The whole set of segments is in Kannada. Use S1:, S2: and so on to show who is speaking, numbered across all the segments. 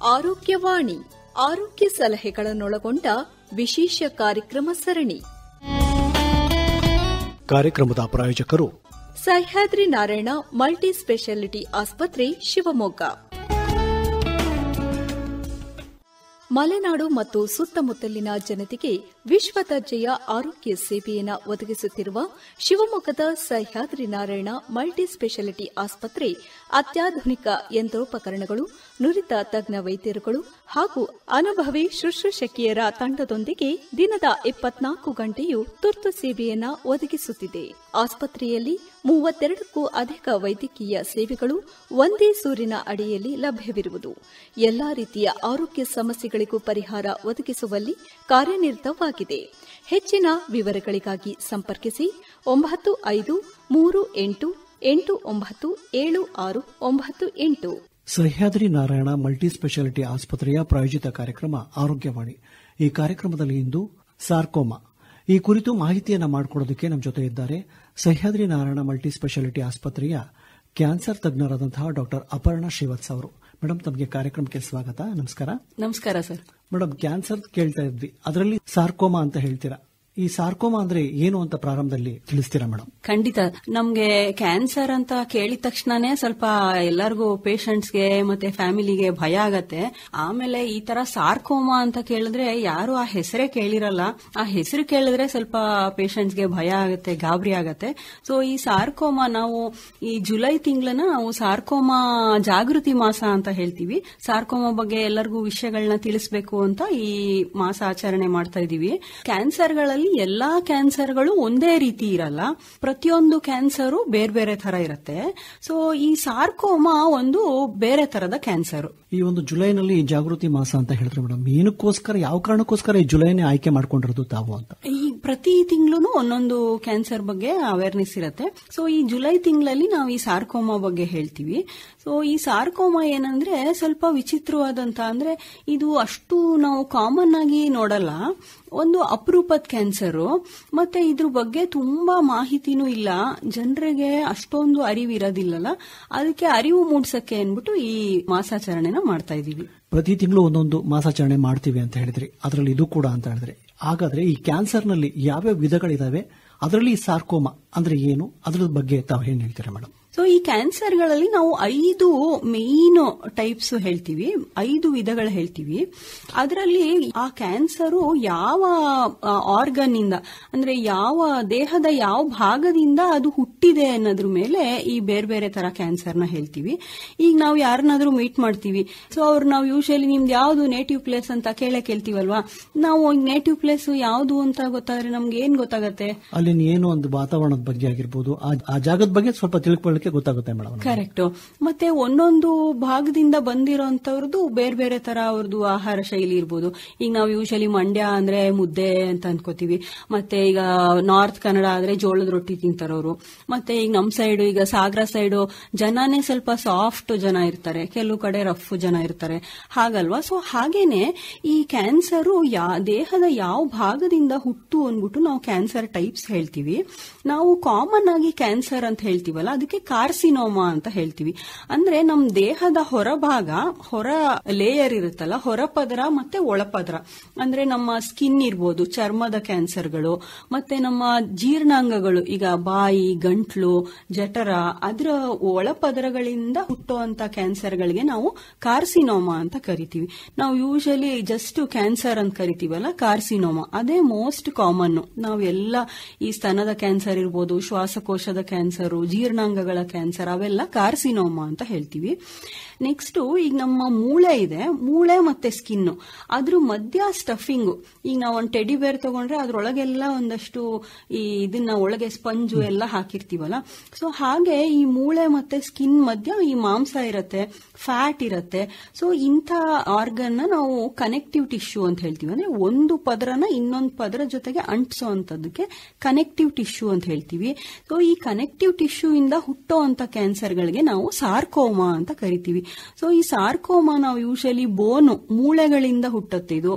S1: ಆರೋಗ್ಯವಾಣಿ ಆರೋಗ್ಯ ಸಲಹೆಗಳನ್ನೊಳಗೊಂಡ ವಿಶೇಷ ಕಾರ್ಯಕ್ರಮ ಸರಣಿ.
S2: ಕಾರ್ಯಕ್ರಮದ ಪ್ರಾಯೋಜಕರು
S1: ಸಹ್ಯಾದ್ರಿ ನಾರಾಯಣ ಮಲ್ಟಿ ಸ್ಪೆಷಾಲಿಟಿ ಆಸ್ಪತ್ರೆ, ಶಿವಮೊಗ್ಗ. ಮಲೆನಾಡು ಮತ್ತು ಸುತ್ತಮುತ್ತಲಿನ ಜನತೆಗೆ ವಿಶ್ವ ದರ್ಜೆಯ ಆರೋಗ್ಯ ಸೇವೆಯನ್ನು ಒದಗಿಸುತ್ತಿರುವ ಶಿವಮೊಗ್ಗದ ಸಹ್ಯಾದ್ರಿ ನಾರಾಯಣ ಮಲ್ಟಿ ಸ್ಪೆಷಾಲಿಟಿ ಆಸ್ಪತ್ರೆ ಅತ್ಯಾಧುನಿಕ ಯಂತ್ರೋಪಕರಣಗಳು, ನುರಿತ ತಜ್ಞ ವೈದ್ಯರುಗಳು ಹಾಗೂ ಅನುಭವಿ ಶುಶ್ರೂಷಕಿಯರ ತಂಡದೊಂದಿಗೆ ದಿನದ 24 ಗಂಟೆಯೂ ತುರ್ತು ಸೇವೆಯನ್ನು ಒದಗಿಸುತ್ತಿದೆ. ಆಸ್ಪತ್ರೆಯಲ್ಲಿ 32ಕ್ಕೂ ಅಧಿಕ ವೈದ್ಯಕೀಯ ಸೇವೆಗಳು ಒಂದೇ ಸೂರಿನ ಅಡಿಯಲ್ಲಿ ಲಭ್ಯವಿರುವುದು, ಎಲ್ಲಾ ರೀತಿಯ ಆರೋಗ್ಯ ಸಮಸ್ಯೆಗಳಿಗೂ ಪರಿಹಾರ ಒದಗಿಸುವಲ್ಲಿ ಕಾರ್ಯನಿರತವಾಗಿದೆ. ಹೆಚ್ಚಿನ ವಿವರಗಳಿಗಾಗಿ ಸಂಪರ್ಕಿಸಿ 9538897698.
S2: ಸಹ್ಯಾದ್ರಿ ನಾರಾಯಣ ಮಲ್ಟಿ ಸ್ಪೆಷಾಲಿಟಿ ಆಸ್ಪತ್ರೆಯ ಪ್ರಾಯೋಜಿತ ಕಾರ್ಯಕ್ರಮ ಆರೋಗ್ಯವಾಣಿ. ಈ ಕಾರ್ಯಕ್ರಮದಲ್ಲಿ ಇಂದು ಸಾರ್ಕೋಮಾ ಈ ಕುರಿತು ಮಾಹಿತಿಯನ್ನು ಮಾಡಿಕೊಡೋದಕ್ಕೆ ನಮ್ಮ ಜೊತೆ ಇದ್ದಾರೆ ಸಹ್ಯಾದ್ರಿ ನಾರಾಯಣ ಮಲ್ಟಿ ಸ್ಪೆಷಾಲಿಟಿ ಆಸ್ಪತ್ರೆಯ ಕ್ಯಾನ್ಸರ್ ತಜ್ಞರಾದಂತಹ ಡಾಕ್ಟರ್ ಅಪರ್ಣಾ ಶ್ರೀವತ್ಸ ಅವರು. ಮೇಡಮ್, ತಮಗೆ ಕಾರ್ಯಕ್ರಮಕ್ಕೆ ಸ್ವಾಗತ. ನಮಸ್ಕಾರ.
S3: ನಮಸ್ಕಾರ ಸರ್.
S2: ಮೇಡಮ್, ಕ್ಯಾನ್ಸರ್ ಕೇಳ್ತಾ ಇದ್ವಿ, ಅದರಲ್ಲಿ ಸಾರ್ಕೋಮಾ ಅಂತ ಹೇಳ್ತೀರಾ. ಈ ಸಾರ್ಕೋಮಾ ಅಂದ್ರೆ ಏನು ಅಂತ ಪ್ರಾರಂಭದಲ್ಲಿ ತಿಳಿಸ್ತೀರಾ ಮೇಡಮ್?
S3: ಖಂಡಿತ. ನಮ್ಗೆ ಕ್ಯಾನ್ಸರ್ ಅಂತ ಕೇಳಿದ ತಕ್ಷಣನೇ ಸ್ವಲ್ಪ ಎಲ್ಲರಿಗೂ ಪೇಷಂಟ್ಸ್ಗೆ ಮತ್ತೆ ಫ್ಯಾಮಿಲಿಗೆ ಭಯ ಆಗತ್ತೆ. ಆಮೇಲೆ ಈ ತರ ಸಾರ್ಕೋಮಾ ಅಂತ ಕೇಳಿದ್ರೆ ಯಾರು ಆ ಹೆಸರೇ ಕೇಳಿರಲ್ಲ. ಆ ಹೆಸರು ಕೇಳಿದ್ರೆ ಸ್ವಲ್ಪ ಪೇಷಂಟ್ಸ್ಗೆ ಭಯ ಆಗತ್ತೆ, ಗಾಬರಿ ಆಗತ್ತೆ. ಸೊ ಈ ಸಾರ್ಕೋಮಾ ನಾವು ಈ ಜುಲೈ ತಿಂಗಳನ್ನ ನಾವು ಸಾರ್ಕೋಮಾ ಜಾಗೃತಿ ಮಾಸ ಅಂತ ಹೇಳ್ತೀವಿ. ಸಾರ್ಕೋಮಾ ಬಗ್ಗೆ ಎಲ್ಲರಿಗೂ ವಿಷಯಗಳನ್ನ ತಿಳಿಸಬೇಕು ಅಂತ ಈ ಮಾಸ ಆಚರಣೆ ಮಾಡ್ತಾ ಇದೀವಿ. ಕ್ಯಾನ್ಸರ್ಗಳಲ್ಲಿ ಎಲ್ಲಾ ಕ್ಯಾನ್ಸರ್ಗಳು ಒಂದೇ ರೀತಿ ಇರಲ್ಲ. ಪ್ರತಿಯೊಂದು ಕ್ಯಾನ್ಸರು ಬೇರೆ ಬೇರೆ ತರ ಇರುತ್ತೆ. ಸೊ ಈ ಸಾರ್ಕೋಮಾ ಒಂದು ಬೇರೆ ತರದ ಕ್ಯಾನ್ಸರ್.
S2: ಈ ಒಂದು ಜುಲೈನಲ್ಲಿ ಜಾಗೃತಿ ಮಾಸ ಅಂತ ಹೇಳಿದ್ರೆ ಮೇಡಮ್, ಏನಕ್ಕೋಸ್ಕರ, ಯಾವ ಕಾರಣಕ್ಕೋಸ್ಕರ ಈ ಜುಲೈನೇ ಆಯ್ಕೆ ಮಾಡ್ಕೊಂಡಿರೋದು ತಾವು ಅಂತ?
S3: ಈ ಪ್ರತಿ ತಿಂಗಳು ಒಂದೊಂದು ಕ್ಯಾನ್ಸರ್ ಬಗ್ಗೆ ಅವೇರ್ನೆಸ್ ಇರುತ್ತೆ. ಸೊ ಈ ಜುಲೈ ತಿಂಗಳಲ್ಲಿ ನಾವು ಈ ಸಾರ್ಕೋಮಾ ಬಗ್ಗೆ ಹೇಳ್ತೀವಿ. ಸೊ ಈ ಸಾರ್ಕೋಮಾ ಏನಂದ್ರೆ ಸ್ವಲ್ಪ ವಿಚಿತ್ರವಾದಂತ, ಅಂದ್ರೆ ಇದು ಅಷ್ಟು ನಾವು ಕಾಮನ್ ಆಗಿ ನೋಡಲ್ಲ. ಒಂದು ಅಪರೂಪದ ಕ್ಯಾನ್ಸರು, ಮತ್ತೆ ಇದ್ರ ಬಗ್ಗೆ ತುಂಬಾ ಮಾಹಿತಿನೂ ಇಲ್ಲ, ಜನರಿಗೆ ಅಷ್ಟೊಂದು ಅರಿವು ಇರೋದಿಲ್ಲಲ್ಲ. ಅದಕ್ಕೆ ಅರಿವು ಮೂಡಿಸಕ್ಕೆ ಅನ್ಬಿಟ್ಟು ಈ ಮಾಸಾಚರಣೆನ ಮಾಡ್ತಾ ಇದೀವಿ.
S2: ಪ್ರತಿ ತಿಂಗಳು ಒಂದೊಂದು ಮಾಸಾಚರಣೆ ಮಾಡ್ತೀವಿ ಅಂತ ಹೇಳಿದ್ರಿ, ಅದರಲ್ಲಿ ಇದು ಕೂಡ ಅಂತ ಹೇಳಿದ್ರೆ, ಹಾಗಾದ್ರೆ ಈ ಕ್ಯಾನ್ಸರ್ನಲ್ಲಿ ಯಾವ್ಯಾವ ವಿಧಗಳಿದಾವೆ, ಅದರಲ್ಲಿ ಸಾರ್ಕೋಮಾ ಅಂದ್ರೆ ಏನು, ಅದ್ರ ಬಗ್ಗೆ ತಾವು ಏನ್ ಹೇಳ್ತೀರಾ ಮೇಡಮ್?
S3: ಸೊ ಈ ಕ್ಯಾನ್ಸರ್ಗಳಲ್ಲಿ ನಾವು 5 ಮೇನ್ ಟೈಪ್ಸ್ ಹೇಳ್ತೀವಿ, 5 ವಿಧಗಳು ಹೇಳ್ತೀವಿ. ಅದರಲ್ಲಿ ಆ ಕ್ಯಾನ್ಸರು ಯಾವ ಆರ್ಗನ್ ಇಂದ, ಅಂದ್ರೆ ಯಾವ ದೇಹದ ಯಾವ ಭಾಗದಿಂದ ಅದು ಹುಟ್ಟಿದೆ ಅನ್ನೋದ್ರ ಮೇಲೆ ಈ ಬೇರೆ ಬೇರೆ ತರ ಕ್ಯಾನ್ಸರ್ನ ಹೇಳ್ತೀವಿ. ಈಗ ನಾವು ಯಾರನ್ನಾದ್ರೂ ಮೀಟ್ ಮಾಡ್ತೀವಿ, ಸೊ ಅವ್ರು ನಾವು ಯೂಶಲಿ ನಿಮ್ದು ಯಾವ್ದು ನೇಟಿವ್ ಪ್ಲೇಸ್ ಅಂತ ಕೇಳ್ತೀವಲ್ವಾ. ನಾವು ನೇಟಿವ್ ಪ್ಲೇಸ್ ಯಾವ್ದು ಅಂತ ಗೊತ್ತಾದ್ರೆ ನಮ್ಗೆ ಏನ್ ಗೊತ್ತಾಗತ್ತೆ?
S2: ಅಲ್ಲಿ ಏನು ಒಂದು ವಾತಾವರಣದ ಬಗ್ಗೆ ಆಗಿರ್ಬೋದು, ಆ ಜಾಗದ ಬಗ್ಗೆ ಸ್ವಲ್ಪ ತಿಳ್ಕೊಳ್ಳಿಕ್ಕೆ ಗೊತ್ತಾಗುತ್ತೆ ಮೇಡಮ್.
S3: ಕರೆಕ್ಟ್. ಮತ್ತೆ ಒಂದೊಂದು ಭಾಗದಿಂದ ಬಂದಿರೋಂತವ್ರದ್ದು ಬೇರೆ ಬೇರೆ ತರ ಅವ್ರದ್ದು ಆಹಾರ ಶೈಲಿ ಇರ್ಬೋದು. ಈಗ ನಾವು ಯೂಶಲಿ ಮಂಡ್ಯ ಅಂದ್ರೆ ಮುದ್ದೆ ಅಂತ ಅನ್ಕೋತೀವಿ. ಮತ್ತೆ ಈಗ ನಾರ್ತ್ ಕನ್ನಡ ಆದ್ರೆ ಜೋಳದ ರೊಟ್ಟಿ ತಿಂತಾರವ್ರು. ಮತ್ತೆ ಈಗ ನಮ್ ಸೈಡ್, ಈಗ ಸಾಗರ ಸೈಡು ಜನನೇ ಸ್ವಲ್ಪ ಸಾಫ್ಟ್ ಜನ ಇರ್ತಾರೆ, ಕೆಲವು ಕಡೆ ರಫ್ ಜನ ಇರ್ತಾರೆ, ಹಾಗಲ್ವಾ. ಸೊ ಹಾಗೇನೆ ಈ ಕ್ಯಾನ್ಸರು ದೇಹದ ಯಾವ ಭಾಗದಿಂದ ಹುಟ್ಟು ಅಂದ್ಬಿಟ್ಟು ನಾವು ಕ್ಯಾನ್ಸರ್ ಟೈಪ್ಸ್ ಹೇಳ್ತೀವಿ. ನಾವು ಕಾಮನ್ ಆಗಿ ಕ್ಯಾನ್ಸರ್ ಅಂತ ಹೇಳ್ತೀವಲ್ಲ, ಅದಕ್ಕೆ ಕಾರ್ಸಿನೋಮಾ ಅಂತ ಹೇಳ್ತೀವಿ. ಅಂದ್ರೆ ನಮ್ ದೇಹದ ಹೊರಭಾಗ, ಹೊರ ಲೇಯರ್ ಇರುತ್ತಲ್ಲ, ಹೊರಪದರ ಮತ್ತೆ ಒಳಪದರ, ಅಂದ್ರೆ ನಮ್ಮ ಸ್ಕಿನ್ ಇರ್ಬೋದು, ಚರ್ಮದ ಕ್ಯಾನ್ಸರ್ಗಳು, ಮತ್ತೆ ನಮ್ಮ ಜೀರ್ಣಾಂಗಗಳು, ಈಗ ಬಾಯಿ, ಗಂಟ್ಲು, ಜಠರ, ಅದರ ಒಳಪದರಗಳಿಂದ ಹುಟ್ಟುವಂತ ಕ್ಯಾನ್ಸರ್ಗಳಿಗೆ ನಾವು ಕಾರ್ಸಿನೋಮಾ ಅಂತ ಕರಿತೀವಿ. ನಾವು ಯೂಶಲಿ ಜಸ್ಟ್ ಕ್ಯಾನ್ಸರ್ ಅಂತ ಕರಿತೀವಲ್ಲ, ಕಾರ್ಸಿನೋಮಾ ಅದೇ ಮೋಸ್ಟ್ ಕಾಮನ್. ನಾವೆಲ್ಲ ಈ ಸ್ತನದ ಕ್ಯಾನ್ಸರ್ ಇರ್ಬೋದು, ಶ್ವಾಸಕೋಶದ ಕ್ಯಾನ್ಸರು, ಜೀರ್ಣಾಂಗಗಳ ಕ್ಯಾನ್ಸರ್, ಅವೆಲ್ಲ ಕಾರ್ಸಿನೋಮಾ ಅಂತ ಹೇಳ್ತೀವಿ. ನೆಕ್ಸ್ಟ್ ಈಗ ನಮ್ಮ ಮೂಳೆ ಇದೆ, ಮೂಳೆ ಮತ್ತೆ ಸ್ಕಿನ್, ಅದ್ರ ಮಧ್ಯ ಸ್ಟಫಿಂಗು. ಈಗ ನಾವು ಒಂದು ಟೆಡಿ ಬೇರ್ ತಗೊಂಡ್ರೆ ಅದ್ರೊಳಗೆಲ್ಲ ಒಂದಷ್ಟು ಈ ಇದನ್ನ ಒಳಗೆ ಸ್ಪಂಜು ಎಲ್ಲ ಹಾಕಿರ್ತೀವಲ್ಲ. ಸೊ ಹಾಗೆ ಈ ಮೂಳೆ ಮತ್ತೆ ಸ್ಕಿನ್ ಮಧ್ಯ ಈ ಮಾಂಸ ಇರತ್ತೆ, ಫ್ಯಾಟ್ ಇರತ್ತೆ. ಸೊ ಇಂಥ ಆರ್ಗನ್ ನಾವು ಕನೆಕ್ಟಿವ್ ಟಿಶ್ಯೂ ಅಂತ ಹೇಳ್ತೀವಿ. ಅಂದ್ರೆ ಒಂದು ಪದರನ ಇನ್ನೊಂದು ಪದರ ಜೊತೆಗೆ ಅಂಟಿಸೋ ಅಂತದಕ್ಕೆ ಕನೆಕ್ಟಿವ್ ಟಿಶ್ಯೂ ಅಂತ ಹೇಳ್ತೀವಿ. ಸೊ ಈ ಕನೆಕ್ಟಿವ್ ಟಿಶ್ಯೂ ಇಂದ ಹುಟ್ಟು ಹುಟ್ಟೋ ಅಂತ ಕ್ಯಾನ್ಸರ್ಗಳಿಗೆ ನಾವು ಸಾರ್ಕೋಮಾ ಅಂತ ಕರಿತೀವಿ. ಸೊ ಈ ಸಾರ್ಕೋಮಾ ನಾವು ಯೂಶಲಿ ಬೋನು ಮೂಳೆಗಳಿಂದ ಹುಟ್ಟುತ್ತೆ ಇದು,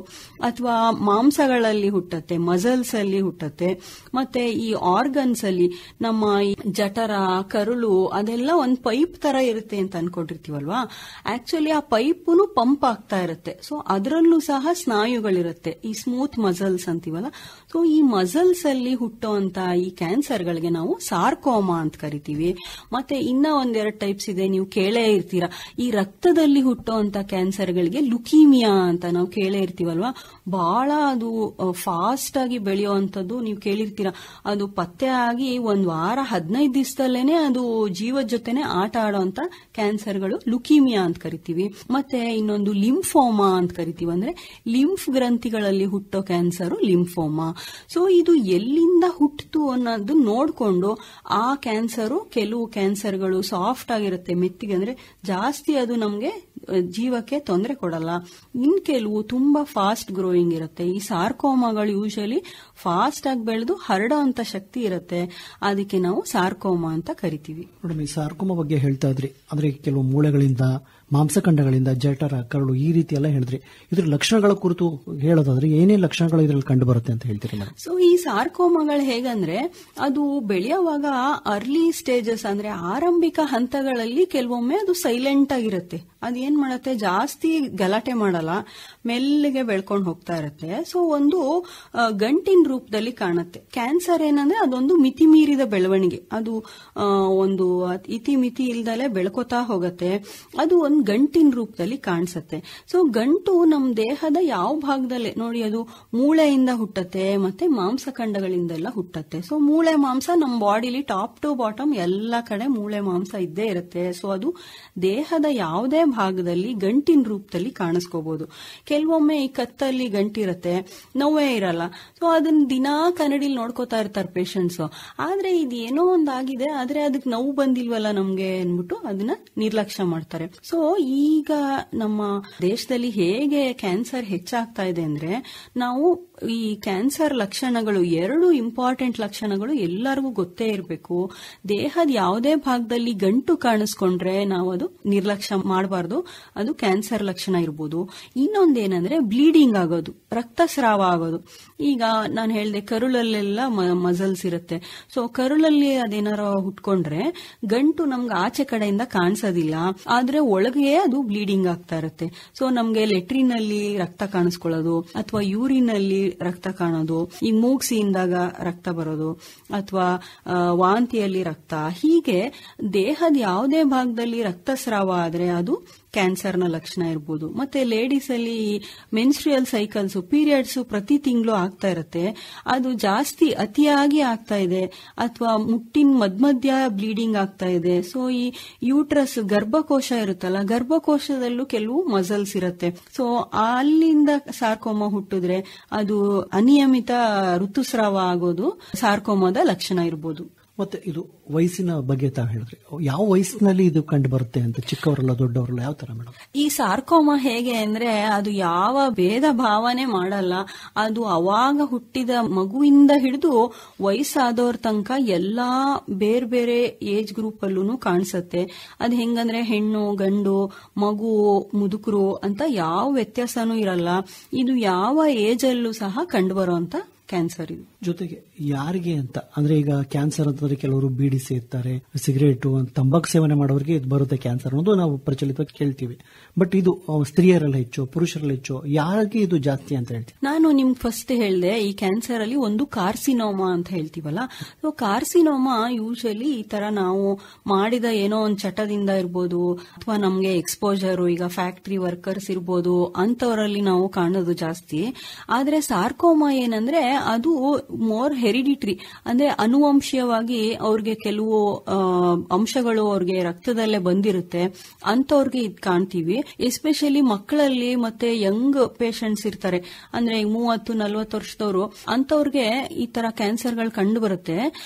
S3: ಅಥವಾ ಮಾಂಸಗಳಲ್ಲಿ ಹುಟ್ಟುತ್ತೆ, ಮಸಲ್ಸ್ ಅಲ್ಲಿ ಹುಟ್ಟುತ್ತೆ. ಮತ್ತೆ ಈ ಆರ್ಗನ್ಸ್ ಅಲ್ಲಿ ನಮ್ಮ ಈ ಜಠರ, ಕರುಳು ಅದೆಲ್ಲ ಒಂದು ಪೈಪ್ ತರ ಇರುತ್ತೆ ಅಂತ ಅನ್ಕೊಂಡಿರ್ತೀವಲ್ವಾ. ಆಕ್ಚುಲಿ ಆ ಪೈಪುನು ಪಂಪ್ ಆಗ್ತಾ ಇರುತ್ತೆ. ಸೊ ಅದರಲ್ಲೂ ಸಹ ಸ್ನಾಯುಗಳಿರುತ್ತೆ, ಈ ಸ್ಮೂತ್ ಮಸಲ್ಸ್ ಅಂತೀವಲ್ಲ. ಸೊ ಈ ಮಸಲ್ಸ್ ಅಲ್ಲಿ ಹುಟ್ಟುವಂತ ಈ ಕ್ಯಾನ್ಸರ್ಗಳಿಗೆ ನಾವು ಸಾರ್ಕೋಮಾ ಅಂತ ಕರಿತೀವಿ. ಮತ್ತೆ ಇನ್ನ ಒಂದೆರಡು ಟೈಪ್ಸ್ ಇದೆ, ನೀವು ಕೇಳೇ ಇರ್ತೀರಾ. ಈ ರಕ್ತದಲ್ಲಿ ಹುಟ್ಟುವಂತ ಕ್ಯಾನ್ಸರ್ಗಳಿಗೆ ಲುಕೀಮಿಯಾ ಅಂತ ನಾವು ಕೇಳೇ ಇರ್ತೀವಲ್ವಾ. ಬಹಳ ಅದು ಫಾಸ್ಟ್ ಆಗಿ ಬೆಳೆಯುವಂತದ್ದು, ನೀವು ಕೇಳಿರ್ತೀರಾ. ಅದು ಪತ್ತೆ ಆಗಿ 1 ವಾರ 15 ದಿವಸದಲ್ಲೇನೆ ಅದು ಜೀವದ ಜೊತೆನೆ ಆಟ ಆಡುವಂತ ಕ್ಯಾನ್ಸರ್ಗಳು ಲುಕೀಮಿಯಾ ಅಂತ ಕರಿತೀವಿ. ಮತ್ತೆ ಇನ್ನೊಂದು ಲಿಂಫೋಮಾ ಅಂತ ಕರಿತೀವಿ, ಅಂದ್ರೆ ಲಿಂಫ್ ಗ್ರಂಥಿಗಳಲ್ಲಿ ಹುಟ್ಟೋ ಕ್ಯಾನ್ಸರ್ ಲಿಂಫೋಮಾ. ಸೊ ಇದು ಎಲ್ಲಿಂದ ಹುಟ್ಟಿತು ಅನ್ನೋದು ನೋಡ್ಕೊಂಡು ಆ ಕ್ಯಾನ್ಸರು, ಕೆಲವು ಕ್ಯಾನ್ಸರ್ಗಳು ಸಾಫ್ಟ್ ಆಗಿರುತ್ತೆ, ಮೆತ್ತಿಗೆ, ಅಂದ್ರೆ ಜಾಸ್ತಿ ಅದು ನಮ್ಗೆ ಜೀವಕ್ಕೆ ತೊಂದರೆ ಕೊಡಲ್ಲ. ಇನ್ ಕೆಲವು ತುಂಬಾ ಫಾಸ್ಟ್ ಗ್ರೋಯಿಂಗ್ ಇರುತ್ತೆ. ಈ ಸಾರ್ಕೋಮಾಗಳು ಯೂಶಲಿ ಫಾಸ್ಟ್ ಆಗಿ ಬೆಳೆದು ಹರಡೋ ಅಂತ ಶಕ್ತಿ ಇರುತ್ತೆ, ಅದಕ್ಕೆ ನಾವು ಸಾರ್ಕೋಮಾ ಅಂತ ಕರಿತೀವಿ.
S2: ಮೇಡಮ್, ಈ ಸಾರ್ಕೋಮಾ ಬಗ್ಗೆ ಹೇಳ್ತಾ ಇದ್ರಿ, ಅಂದ್ರೆ ಕೆಲವು ಮೂಳೆಗಳಿಂದ, ಮಾಂಸಖಂಡಗಳಿಂದ, ಜಠರ, ಕರಳು ಈ ರೀತಿ ಎಲ್ಲ ಹೇಳಿದ್ರಿ. ಇದ್ರ ಲಕ್ಷಣಗಳ ಕುರಿತು ಹೇಳೋದಾದ್ರೆ ಏನೇನು ಲಕ್ಷಣಗಳು ಇದರಲ್ಲಿ ಕಂಡು ಬರುತ್ತೆ ಅಂತ ಹೇಳ್ತೀರಿ ಮೇಡಮ್?
S3: ಸೊ ಈ ಸಾರ್ಕೋಮಾಗಳು ಹೇಗಂದ್ರೆ ಅದು ಬೆಳೆಯುವಾಗ ಅರ್ಲಿ ಸ್ಟೇಜಸ್, ಅಂದ್ರೆ ಆರಂಭಿಕ ಹಂತಗಳಲ್ಲಿ ಕೆಲವೊಮ್ಮೆ ಅದು ಸೈಲೆಂಟ್ ಆಗಿರುತ್ತೆ. ಅದೇನ್ ಮಾಡುತ್ತೆ, ಜಾಸ್ತಿ ಗಲಾಟೆ ಮಾಡಲ್ಲ, ಮೆಲ್ಲಿಗೆ ಬೆಳ್ಕೊಂಡು ಹೋಗ್ತಾ ಇರುತ್ತೆ. ಸೊ ಒಂದು ಗಂಟಿನ ರೂಪದಲ್ಲಿ ಕಾಣುತ್ತೆ. ಕ್ಯಾನ್ಸರ್ ಏನಂದ್ರೆ ಅದೊಂದು ಮಿತಿ ಮೀರಿದ ಬೆಳವಣಿಗೆ, ಅದು ಒಂದು ಇತಿಮಿತಿ ಇಲ್ದಲೆ ಬೆಳ್ಕೋತಾ ಹೋಗತ್ತೆ. ಅದು ಒಂದು ಗಂಟಿನ ರೂಪದಲ್ಲಿ ಕಾಣಿಸುತ್ತೆ. ಸೊ ಗಂಟು ನಮ್ಮ ದೇಹದ ಯಾವ ಭಾಗದಲ್ಲಿ ನೋಡಿ, ಅದು ಮೂಳೆಯಿಂದ ಹುಟ್ಟತ್ತೆ, ಮತ್ತೆ ಮಾಂಸಖಂಡಗಳಿಂದೆಲ್ಲ ಹುಟ್ಟತ್ತೆ. ಸೊ ಮೂಳೆ ಮಾಂಸ ನಮ್ಮ ಬಾಡಿಲಿ ಟಾಪ್ ಟು ಬಾಟಮ್ ಎಲ್ಲ ಕಡೆ ಮೂಳೆ ಮಾಂಸ ಇದ್ದೇ ಇರುತ್ತೆ. ಸೊ ಅದು ದೇಹದ ಯಾವುದೇ ಭಾಗದಲ್ಲಿ ಗಂಟಿನ ರೂಪದಲ್ಲಿ ಕಾಣಿಸ್ಕೋಬಹುದು. ಕೆಲವೊಮ್ಮೆ ಈ ಕತ್ತಲ್ಲಿ ಗಂಟಿರುತ್ತೆ, ನೋವೇ ಇರಲ್ಲ. ಸೊ ಅದನ್ನ ದಿನಾ ಕನ್ನಡಿಲಿ ನೋಡ್ಕೋತಾ ಇರ್ತಾರೆ ಪೇಷಂಟ್ಸ್. ಆದ್ರೆ ಇದೇನೋ ಒಂದಾಗಿದೆ, ಆದ್ರೆ ಅದಕ್ಕೆ ನೋವು ಬಂದಿಲ್ವಲ್ಲ ನಮ್ಗೆ ಅನ್ಬಿಟ್ಟು ಅದನ್ನ ನಿರ್ಲಕ್ಷ್ಯ ಮಾಡ್ತಾರೆ. ಸೊ ಈಗ ನಮ್ಮ ದೇಶದಲ್ಲಿ ಹೇಗೆ ಕ್ಯಾನ್ಸರ್ ಹೆಚ್ಚಾಗ್ತಾ ಇದೆ ಅಂದ್ರೆ, ನಾವು ಈ ಕ್ಯಾನ್ಸರ್ ಲಕ್ಷಣಗಳು, 2 ಇಂಪಾರ್ಟೆಂಟ್ ಲಕ್ಷಣಗಳು ಎಲ್ಲರಿಗೂ ಗೊತ್ತೇ ಇರಬೇಕು. ದೇಹದ ಯಾವುದೇ ಭಾಗದಲ್ಲಿ ಗಂಟು ಕಾಣಿಸ್ಕೊಂಡ್ರೆ ನಾವು ಅದು ನಿರ್ಲಕ್ಷ್ಯ ಮಾಡಬಾರ್ದು, ಅದು ಕ್ಯಾನ್ಸರ್ ಲಕ್ಷಣ ಇರ್ಬೋದು. ಇನ್ನೊಂದೇನಂದ್ರೆ ಬ್ಲೀಡಿಂಗ್ ಆಗೋದು, ರಕ್ತಸ್ರಾವ ಆಗೋದು. ಈಗ ನಾನು ಹೇಳಿದೆ ಕರುಳಲ್ಲೆಲ್ಲ ಮಸಲ್ಸ್ ಇರುತ್ತೆ. ಸೊ ಕರುಳಲ್ಲಿ ಅದೇನಾರ ಹುಟ್ಕೊಂಡ್ರೆ ಗಂಟು ನಮ್ಗೆ ಆಚೆ ಕಡೆಯಿಂದ ಕಾಣಿಸೋದಿಲ್ಲ, ಆದ್ರೆ ಒಳಗೆ ಅದು ಬ್ಲೀಡಿಂಗ್ ಆಗ್ತಾ ಇರುತ್ತೆ. ಸೊ ನಮ್ಗೆ ಲೆಟ್ರಿನ್ ಅಲ್ಲಿ ರಕ್ತ ಕಾಣಿಸ್ಕೊಳ್ಳೋದು, ಅಥವಾ ಯೂರಿನ್ ಅಲ್ಲಿ ರಕ್ತ ಕಾಣೋದು, ಈ ಮೂಗ್ಸಿಯಿಂದಾಗ ರಕ್ತ ಬರೋದು, ಅಥವಾ ವಾಂತಿಯಲ್ಲಿ ರಕ್ತ, ಹೀಗೆ ದೇಹದ ಯಾವುದೇ ಭಾಗದಲ್ಲಿ ರಕ್ತಸ್ರಾವ ಆದ್ರೆ ಅದು ಕ್ಯಾನ್ಸರ್ನ ಲಕ್ಷಣ ಇರ್ಬೋದು. ಮತ್ತೆ ಲೇಡೀಸ್ ಅಲ್ಲಿ ಮೆನ್ಸ್ಟ್ರಿಯಲ್ ಸೈಕಲ್ಸ್, ಪೀರಿಯಡ್ಸ್ ಪ್ರತಿ ತಿಂಗಳು ಆಗ್ತಾ ಇರುತ್ತೆ, ಅದು ಜಾಸ್ತಿ ಅತಿಯಾಗಿ ಆಗ್ತಾ ಇದೆ, ಅಥವಾ ಮುಟ್ಟಿನ ಮಧ್ಯ ಬ್ಲೀಡಿಂಗ್ ಆಗ್ತಾ ಇದೆ. ಸೊ ಈ ಯೂಟ್ರಸ್, ಗರ್ಭಕೋಶ ಇರುತ್ತಲ್ಲ, ಗರ್ಭಕೋಶದಲ್ಲೂ ಕೆಲವು ಮಸಲ್ಸ್ ಇರುತ್ತೆ. ಸೊ ಅಲ್ಲಿಂದ ಸಾರ್ಕೋಮಾ ಹುಟ್ಟಿದ್ರೆ ಅದು ಅನಿಯಮಿತ ಋತುಸ್ರಾವ ಆಗೋದು ಸಾರ್ಕೋಮಾದ ಲಕ್ಷಣ ಇರ್ಬೋದು.
S2: ಮತ್ತೆ ಇದು ವಯಸ್ಸಿನ ಬಗ್ಗೆ ತಾವು ಹೇಳಿದ್ರಿ, ಯಾವ ವಯಸ್ಸಿನಲ್ಲಿ ಇದು ಕಂಡು ಬರುತ್ತೆ ಅಂತ, ಚಿಕ್ಕವರಲ್ಲ ದೊಡ್ಡವರಲ್ಲ, ಯಾವ ತರ ಮೇಡಮ್?
S3: ಈ ಸಾರ್ಕೋಮಾ ಹೇಗೆ ಅಂದ್ರೆ ಅದು ಯಾವ ಭೇದ ಭಾವನೆ ಮಾಡಲ್ಲ. ಅದು ಅವಾಗ ಹುಟ್ಟಿದ ಮಗುವಿಂದ ಹಿಡಿದು ವಯಸ್ಸಾದವ್ರ ತನಕ ಎಲ್ಲಾ ಬೇರೆ ಬೇರೆ ಏಜ್ ಗ್ರೂಪ್ ಅಲ್ಲೂ ಕಾಣಿಸುತ್ತೆ. ಅದು ಹೆಂಗಂದ್ರೆ ಹೆಣ್ಣು, ಗಂಡು, ಮಗು, ಮುದುಕರು ಅಂತ ಯಾವ ವ್ಯತ್ಯಾಸನೂ ಇರಲ್ಲ. ಇದು ಯಾವ ಏಜ್ ಅಲ್ಲೂ ಸಹ ಕಂಡು ಬರುವಂತ ಕ್ಯಾನ್ಸರ್ ಇದು.
S2: ಜೊತೆಗೆ ಯಾರಿಗೆ ಅಂತ ಅಂದ್ರೆ, ಈಗ ಕ್ಯಾನ್ಸರ್ ಅಂತಂದ್ರೆ ಕೆಲವರು ಬೀಡಿ ಸೇರ್ತಾರೆ, ಸಿಗರೇಟು, ತಂಬಾಕು ಸೇವನೆ ಮಾಡೋರಿಗೆ ಇದು ಬರುತ್ತೆ ಕ್ಯಾನ್ಸರ್ ಅನ್ನೋದು ನಾವು ಪ್ರಚಲಿತವಾಗಿ ಕೇಳ್ತೀವಿ. ಬಟ್ ಇದು ಸ್ತ್ರೀಯರಲ್ಲಿ ಹೆಚ್ಚು, ಪುರುಷರಲ್ಲಿ ಹೆಚ್ಚು, ಯಾರಿಗೆ ಇದು ಜಾಸ್ತಿ ಅಂತ ಹೇಳ್ತೀವಿ?
S3: ನಾನು ನಿಮ್ಗೆ ಫಸ್ಟ್ ಹೇಳಿದೆ, ಈ ಕ್ಯಾನ್ಸರ್ ಅಲ್ಲಿ ಒಂದು ಕಾರ್ಸಿನೋಮಾ ಅಂತ ಹೇಳ್ತೀವಲ್ಲ. ಸೊ ಕಾರ್ಸಿನೋಮಾ ಯೂಶಲಿ ಈ ತರ ನಾವು ಮಾಡಿದ ಏನೋ ಒಂದು ಚಟದಿಂದ ಇರ್ಬೋದು, ಅಥವಾ ನಮ್ಗೆ ಎಕ್ಸ್ಪೋಜರ್, ಈಗ ಫ್ಯಾಕ್ಟರಿ ವರ್ಕರ್ಸ್ ಇರ್ಬೋದು, ಅಂತವರಲ್ಲಿ ನಾವು ಕಾಣೋದು ಜಾಸ್ತಿ. ಆದ್ರೆ ಸಾರ್ಕೋಮಾ ಏನಂದ್ರೆ ಅದು ಮೋರ್ ಹೆರಿಡಿಟ್ರಿ, ಅಂದ್ರೆ ಅನುವಂಶೀಯವಾಗಿ ಅವ್ರಿಗೆ ಕೆಲವು ಅಂಶಗಳು ಅವ್ರಿಗೆ ರಕ್ತದಲ್ಲೇ ಬಂದಿರುತ್ತೆ, ಅಂತವ್ರಿಗೆ ಇದು ಕಾಣ್ತೀವಿ. ಎಸ್ಪೆಷಲಿ ಮಕ್ಕಳಲ್ಲಿ ಮತ್ತೆ ಯಂಗ್ ಪೇಷಂಟ್ಸ್ ಇರ್ತಾರೆ, ಅಂದ್ರೆ 30-40 ವರ್ಷದವರು, ಅಂತವ್ರಿಗೆ ಈ ತರ ಕ್ಯಾನ್ಸರ್ಗಳು ಕಂಡು ಬರುತ್ತೆ.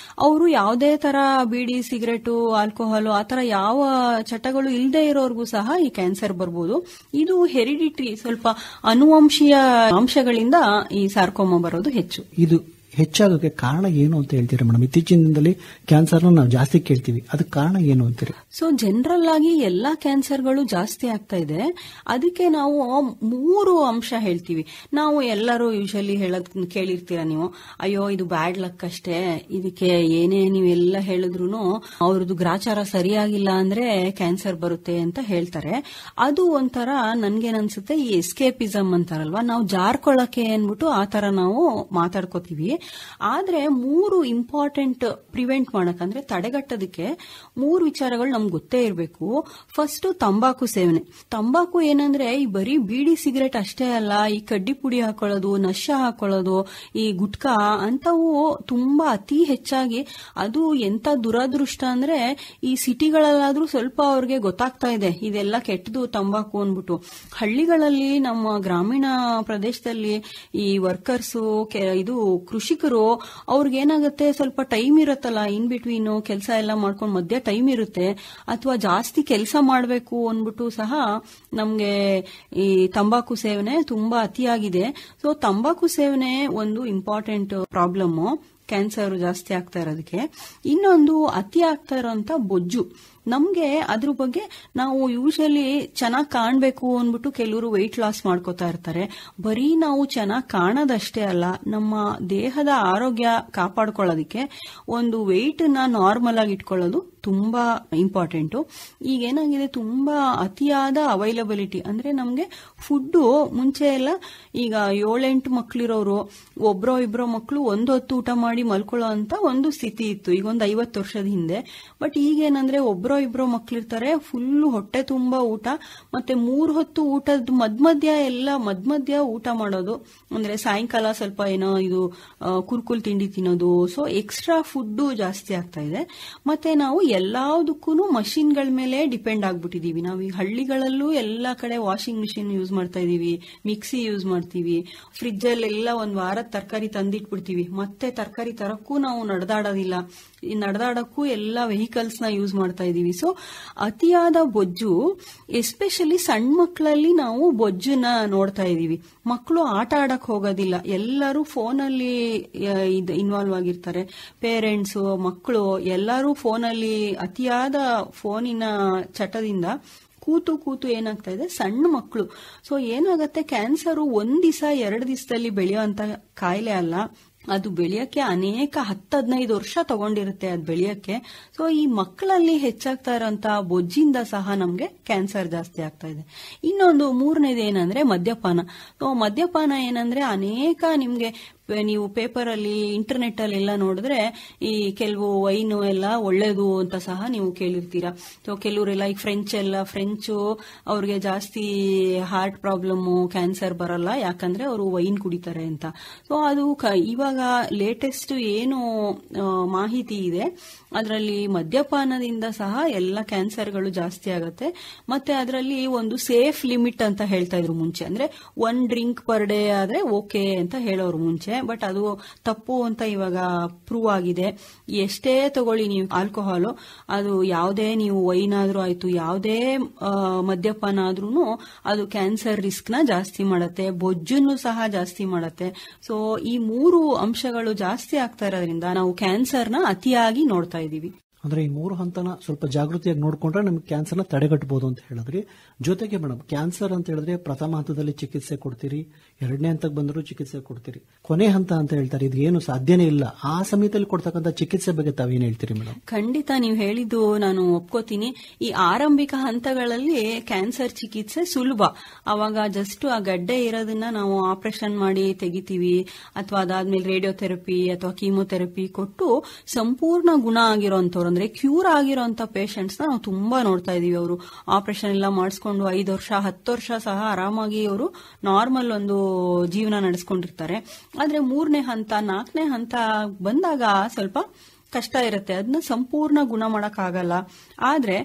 S3: ಅವರು ಯಾವುದೇ ತರ ಬೀಡಿ, ಸಿಗರೇಟು, ಆಲ್ಕೋಹಾಲು ಆತರ ಯಾವ ಚಟಗಳು ಇಲ್ಲದೆ ಇರೋರ್ಗೂ ಸಹ ಈ ಕ್ಯಾನ್ಸರ್ ಬರ್ಬೋದು. ಇದು ಹೆರಿಡಿಟ್ರಿ, ಸ್ವಲ್ಪ ಅನುವಂಶೀಯ ಅಂಶಗಳಿಂದ ಈ ಸಾರ್ಕೋಮಾ ಬರೋದು ಹೆಚ್ಚು.
S2: ಇದು ಹೆಚ್ಚಾಗೋಕೆ ಕಾರಣ ಏನು ಅಂತ ಹೇಳ್ತೀರಾ ಮೇಡಮ್? ಇತ್ತೀಚಿನ ದಿನದಲ್ಲಿ ಕ್ಯಾನ್ಸರ್ನ ನಾವು ಜಾಸ್ತಿ ಕೇಳ್ತೀವಿ, ಅದಕ್ಕೆ ಕಾರಣ ಏನು ಅಂತೀರಿ?
S3: ಸೊ ಜನರಲ್ ಆಗಿ ಎಲ್ಲಾ ಕ್ಯಾನ್ಸರ್ಗಳು ಜಾಸ್ತಿ ಆಗ್ತಾ ಇದೆ. ಅದಕ್ಕೆ ನಾವು 3 ಅಂಶ ಹೇಳ್ತೀವಿ. ನಾವು ಎಲ್ಲರೂ ಯೂಶಲಿ ಹೇಳೋದ್ ಕೇಳಿರ್ತೀರ ನೀವು, ಅಯ್ಯೋ ಇದು ಬ್ಯಾಡ್ ಲಕ್ ಅಷ್ಟೇ, ಇದಕ್ಕೆ ಏನೇ ನೀವೆಲ್ಲ ಹೇಳಿದ್ರು ಅವ್ರದ್ದು ಗ್ರಾಚಾರ ಸರಿಯಾಗಿಲ್ಲ ಅಂದ್ರೆ ಕ್ಯಾನ್ಸರ್ ಬರುತ್ತೆ ಅಂತ ಹೇಳ್ತಾರೆ. ಅದು ಒಂಥರ ನನ್ಗೇನನ್ಸುತ್ತೆ, ಈ ಎಸ್ಕೇಪಿಸಮ್ ಅಂತಾರಲ್ವಾ, ನಾವು ಜಾರ್ಕೊಳ್ಳಕ್ಕೆ ಅನ್ಬಿಟ್ಟು ಆ ತರ ನಾವು ಮಾತಾಡ್ಕೋತೀವಿ. ಆದ್ರೆ 3 ಇಂಪಾರ್ಟೆಂಟ್ ಪ್ರಿವೆಂಟ್ ಮಾಡಕ್ ಅಂದ್ರೆ ತಡೆಗಟ್ಟೋದಕ್ಕೆ 3 ವಿಚಾರಗಳು ನಮ್ಗೆ ಗೊತ್ತೇ ಇರಬೇಕು. ಫಸ್ಟ್ ತಂಬಾಕು ಸೇವನೆ. ತಂಬಾಕು ಏನಂದ್ರೆ ಈ ಬರೀ ಬೀಡಿ ಸಿಗರೇಟ್ ಅಷ್ಟೇ ಅಲ್ಲ, ಈ ಕಡ್ಡಿ ಪುಡಿ ಹಾಕೊಳ್ಳೋದು, ನಶ ಹಾಕೊಳ್ಳೋದು, ಈ ಗುಟ್ಕಾ ಅಂತವು ತುಂಬಾ ಅತಿ ಹೆಚ್ಚಾಗಿ, ಅದು ಎಂತ ದುರದೃಷ್ಟ ಅಂದ್ರೆ ಈ ಸಿಟಿಗಳಲ್ಲಾದ್ರೂ ಸ್ವಲ್ಪ ಅವ್ರಿಗೆ ಗೊತ್ತಾಗ್ತಾ ಇದೆ ಇದೆಲ್ಲ ಕೆಟ್ಟದು ತಂಬಾಕು ಅನ್ಬಿಟ್ಟು. ಹಳ್ಳಿಗಳಲ್ಲಿ ನಮ್ಮ ಗ್ರಾಮೀಣ ಪ್ರದೇಶದಲ್ಲಿ ಈ ವರ್ಕರ್ಸು, ಇದು ಕೃಷಿಕರು, ಅವ್ರಿಗೇನಾಗುತ್ತೆ ಸ್ವಲ್ಪ ಟೈಮ್ ಇರುತ್ತಲ್ಲ, ಇನ್ ಬಿಟ್ವೀನು ಕೆಲಸ ಎಲ್ಲ ಮಾಡ್ಕೊಂಡು ಮಧ್ಯ ಟೈಮ್ ಇರುತ್ತೆ, ಅಥವಾ ಜಾಸ್ತಿ ಕೆಲಸ ಮಾಡಬೇಕು ಅನ್ಬಿಟ್ಟು ಸಹ ನಮ್ಗೆ ಈ ತಂಬಾಕು ಸೇವನೆ ತುಂಬಾ ಅತಿಯಾಗಿದೆ. ಸೊ ತಂಬಾಕು ಸೇವನೆ ಒಂದು ಇಂಪಾರ್ಟೆಂಟ್ ಪ್ರಾಬ್ಲಮ್ ಕ್ಯಾನ್ಸರ್ ಜಾಸ್ತಿ ಆಗ್ತಾ ಇರೋದಕ್ಕೆ. ಇನ್ನೊಂದು ಅತಿ ಆಗ್ತಾ ಇರೋಂತ ಬೊಜ್ಜು. ನಮ್ಗೆ ಅದ್ರ ಬಗ್ಗೆ ನಾವು ಯೂಶಲಿ ಚೆನ್ನಾಗಿ ಕಾಣ್ಬೇಕು ಅನ್ಬಿಟ್ಟು ಕೆಲವರು ವೆಯ್ಟ್ ಲಾಸ್ ಮಾಡ್ಕೋತಾ ಇರ್ತಾರೆ. ಬರೀ ನಾವು ಚೆನ್ನಾಗಿ ಕಾಣೋದಷ್ಟೇ ಅಲ್ಲ, ನಮ್ಮ ದೇಹದ ಆರೋಗ್ಯ ಕಾಪಾಡ್ಕೊಳ್ಳೋದಕ್ಕೆ ಒಂದು ವೆಯ್ಟ್ ನ ನಾರ್ಮಲ್ ಆಗಿ ಇಟ್ಕೊಳ್ಳೋದು ತುಂಬಾ ಇಂಪಾರ್ಟೆಂಟು. ಈಗ ಏನಾಗಿದೆ, ತುಂಬಾ ಅತಿಯಾದ ಅವೈಲಬಿಲಿಟಿ ಅಂದ್ರೆ ನಮ್ಗೆ ಫುಡ್ಡು ಮುಂಚೆ ಎಲ್ಲ ಈಗ 7-8 ಮಕ್ಳಿರೋರು ಒಬ್ರೋ ಇಬ್ರೋ ಮಕ್ಳು 1 ಹೊತ್ತು ಊಟ ಮಾಡಿ ಮಲ್ಕೊಳ್ಳೋ ಅಂತ ಒಂದು ಸ್ಥಿತಿ ಇತ್ತು, ಈಗ ಒಂದು 50 ವರ್ಷದ ಹಿಂದೆ. ಬಟ್ ಈಗೇನಂದ್ರೆ ಒಬ್ರೋ ಇಬ್ರೋ ಮಕ್ಳಿರ್ತಾರೆ, ಫುಲ್ ಹೊಟ್ಟೆ ತುಂಬಾ ಊಟ, ಮತ್ತೆ 3 ಹೊತ್ತು ಊಟದ ಮಧ್ಯ ಊಟ ಮಾಡೋದು, ಅಂದ್ರೆ ಸಾಯಂಕಾಲ ಸ್ವಲ್ಪ ಏನೋ ಇದು ಕುರ್ಕುಲ್ ತಿಂಡಿ ತಿನ್ನೋದು. ಸೊ ಎಕ್ಸ್ಟ್ರಾ ಫುಡ್ ಜಾಸ್ತಿ ಆಗ್ತಾ ಇದೆ. ಮತ್ತೆ ನಾವು ಎಲ್ಲದಕ್ಕೂ ಮಷಿನ್ಗಳ ಮೇಲೆ ಡಿಪೆಂಡ್ ಆಗ್ಬಿಟ್ಟಿದೀವಿ. ನಾವು ಈ ಹಳ್ಳಿಗಳಲ್ಲೂ ಎಲ್ಲಾ ಕಡೆ ವಾಷಿಂಗ್ ಮಿಷಿನ್ ಯೂಸ್ ಮಾಡ್ತಾ ಇದೀವಿ, ಮಿಕ್ಸಿ ಯೂಸ್ ಮಾಡ್ತೀವಿ, ಫ್ರಿಡ್ಜ್ ಅಲ್ಲೆಲ್ಲ 1 ವಾರದ ತರಕಾರಿ ತಂದಿಟ್ಬಿಡ್ತೀವಿ, ಮತ್ತೆ ತರಕಾರಿ ತರಕ್ಕೂ ನಾವು ನಡೆದಾಡೋದಿಲ್ಲ, ಈ ನಡೆದಾಡಕ್ಕೂ ಎಲ್ಲ ವೆಹಿಕಲ್ಸ್ ನ ಯೂಸ್ ಮಾಡ್ತಾ ಇದೀವಿ. ಸೊ ಅತಿಯಾದ ಬೊಜ್ಜು, ಎಸ್ಪೆಷಲಿ ಸಣ್ಣ ಮಕ್ಕಳಲ್ಲಿ ನಾವು ಬೊಜ್ಜನ್ನ ನೋಡ್ತಾ ಇದೀವಿ. ಮಕ್ಕಳು ಆಟ ಆಡಕ್ ಹೋಗೋದಿಲ್ಲ, ಎಲ್ಲರೂ ಫೋನಲ್ಲಿ ಇನ್ವಾಲ್ವ್ ಆಗಿರ್ತಾರೆ. ಪೇರೆಂಟ್ಸ್, ಮಕ್ಕಳು ಎಲ್ಲರೂ ಫೋನಲ್ಲಿ, ಅತಿಯಾದ ಫೋನಿನ ಚಟದಿಂದ ಕೂತು ಏನಾಗ್ತಾ ಇದೆ, ಸಣ್ಣ ಮಕ್ಕಳು. ಸೊ ಏನಾಗತ್ತೆ, ಕ್ಯಾನ್ಸರ್ 1 ದಿವಸ 2 ದಿವಸದಲ್ಲಿ ಬೆಳೆಯುವಂತ ಕಾಯಿಲೆ ಅಲ್ಲ, ಅದು ಬೆಳೆಯಕ್ಕೆ ಅನೇಕ 10-15 ವರ್ಷ ತಗೊಂಡಿರುತ್ತೆ ಅದು ಬೆಳೆಯಕ್ಕೆ. ಸೊ ಈ ಮಕ್ಕಳಲ್ಲಿ ಹೆಚ್ಚಾಗ್ತಾ ಇರೋಂತ ಬೊಜ್ಜಿಂದ ಸಹ ನಮ್ಗೆ ಕ್ಯಾನ್ಸರ್ ಜಾಸ್ತಿ ಆಗ್ತಾ ಇದೆ. ಇನ್ನೊಂದು 3ನೇದು ಏನಂದ್ರೆ ಮದ್ಯಪಾನ. ಸೊ ಮದ್ಯಪಾನ ಏನಂದ್ರೆ ಅನೇಕ ನಿಮ್ಗೆ ನೀವು ಪೇಪರ್ ಅಲ್ಲಿ, ಇಂಟರ್ನೆಟ್ ಅಲ್ಲಿ ಎಲ್ಲ ನೋಡಿದ್ರೆ ಈ ಕೆಲವು ವೈನು ಎಲ್ಲ ಒಳ್ಳೇದು ಅಂತ ಸಹ ನೀವು ಕೇಳಿರ್ತೀರಾ. ಸೊ ಕೆಲವರೆಲ್ಲ ಈಗ ಫ್ರೆಂಚು ಅವ್ರಿಗೆ ಜಾಸ್ತಿ ಹಾರ್ಟ್ ಪ್ರಾಬ್ಲಮ್, ಕ್ಯಾನ್ಸರ್ ಬರಲ್ಲ, ಯಾಕಂದ್ರೆ ಅವರು ವೈನ್ ಕುಡಿತಾರೆ ಅಂತ. ಸೊ ಅದು ಇವಾಗ ಲೇಟೆಸ್ಟ್ ಏನು ಮಾಹಿತಿ ಇದೆ ಅದರಲ್ಲಿ ಮದ್ಯಪಾನದಿಂದ ಸಹ ಎಲ್ಲ ಕ್ಯಾನ್ಸರ್ಗಳು ಜಾಸ್ತಿ ಆಗುತ್ತೆ. ಮತ್ತೆ ಅದರಲ್ಲಿ ಒಂದು ಸೇಫ್ ಲಿಮಿಟ್ ಅಂತ ಹೇಳ್ತಾ ಇದ್ರು ಮುಂಚೆ, ಅಂದ್ರೆ 1 ಡ್ರಿಂಕ್ ಪರ್ ಡೇ ಆದ್ರೆ ಓಕೆ ಅಂತ ಹೇಳೋರು ಮುಂಚೆ. ಬಟ್ ಅದು ತಪ್ಪು ಅಂತ ಇವಾಗ ಪ್ರೂವ್ ಆಗಿದೆ. ಎಷ್ಟೇ ತಗೊಳ್ಳಿ ನೀವು ಆಲ್ಕೋಹಾಲು, ಅದು ಯಾವುದೇ ನೀವು ವೈನ್ ಆದ್ರೂ ಆಯ್ತು, ಯಾವುದೇ ಮದ್ಯಪಾನ ಆದ್ರೂ ಅದು ಕ್ಯಾನ್ಸರ್ ರಿಸ್ಕ್ ನ ಜಾಸ್ತಿ ಮಾಡುತ್ತೆ, ಬೊಜ್ಜನ್ನು ಸಹ ಜಾಸ್ತಿ ಮಾಡುತ್ತೆ. ಸೊ ಈ 3 ಅಂಶಗಳು ಜಾಸ್ತಿ ಆಗ್ತಾ ಇರೋದ್ರಿಂದ ನಾವು ಕ್ಯಾನ್ಸರ್ನ ಅತಿಯಾಗಿ ನೋಡ್ತಾ ಇದೀವಿ.
S2: ಅಂದ್ರೆ ಈ 3 ಹಂತನ ಸ್ವಲ್ಪ ಜಾಗೃತಿಯಾಗಿ ನೋಡ್ಕೊಂಡ್ರೆ ನಮ್ಗೆ ಕ್ಯಾನ್ಸರ್ನ ತಡೆಗಟ್ಟಬಹುದು ಅಂತ ಹೇಳಿದ್ರಿ. ಜೊತೆಗೆ ಮೇಡಮ್, ಕ್ಯಾನ್ಸರ್ ಅಂತ ಹೇಳಿದ್ರೆ ಪ್ರಥಮ ಹಂತದಲ್ಲಿ ಚಿಕಿತ್ಸೆ ಕೊಡ್ತೀರಿ, 2ನೇ ಹಂತಕ್ಕೆ ಬಂದರೂ ಚಿಕಿತ್ಸೆ ಕೊಡ್ತೀರಿ, ಕೊನೆ ಹಂತ ಅಂತ ಹೇಳ್ತಾರೆ, ಇದು ಏನು ಸಾಧ್ಯನೇ ಇಲ್ಲ, ಆ ಸಮಯದಲ್ಲಿ ಕೊಡ್ತಕ್ಕಂಥ ಚಿಕಿತ್ಸೆ ಬಗ್ಗೆ ತಾವೇನು ಹೇಳ್ತೀರಿ ಮೇಡಮ್?
S3: ಖಂಡಿತ ನೀವು ಹೇಳಿದ್ದು ನಾನು ಒಪ್ಕೋತೀನಿ. ಈ ಆರಂಭಿಕ ಹಂತಗಳಲ್ಲಿ ಕ್ಯಾನ್ಸರ್ ಚಿಕಿತ್ಸೆ ಸುಲಭ. ಅವಾಗ ಜಸ್ಟ್ ಆ ಗಡ್ಡೆ ಇರೋದನ್ನ ನಾವು ಆಪರೇಷನ್ ಮಾಡಿ ತೆಗಿತೀವಿ, ಅಥವಾ ಅದಾದ್ಮೇಲೆ ರೇಡಿಯೋಥೆರಪಿ ಅಥವಾ ಕೀಮೋಥೆರಪಿ ಕೊಟ್ಟು ಸಂಪೂರ್ಣ ಗುಣ ಆಗಿರೋಂಥವ್ರು, ಅಂದ್ರೆ ಕ್ಯೂರ್ ಆಗಿರೋಂಥ ಪೇಷಂಟ್ಸ್ ನಾವು ತುಂಬಾ ನೋಡ್ತಾ ಇದೀವಿ. ಅವರು ಆಪರೇಷನ್ ಎಲ್ಲ ಮಾಡಿಸ್ಕೊಂಡು 5 ವರ್ಷ 10 ವರ್ಷ ಸಹ ಆರಾಮಾಗಿ ಅವರು ನಾರ್ಮಲ್ ಒಂದು ಜೀವನ ನಡೆಸ್ಕೊಂಡಿರ್ತಾರೆ. ಆದ್ರೆ 3ನೇ ಹಂತ 4ನೇ ಹಂತ ಬಂದಾಗ ಸ್ವಲ್ಪ ಕಷ್ಟ ಇರುತ್ತೆ, ಅದನ್ನ ಸಂಪೂರ್ಣ ಗುಣ ಮಾಡಕ್ಕಾಗಲ್ಲ. ಆದ್ರೆ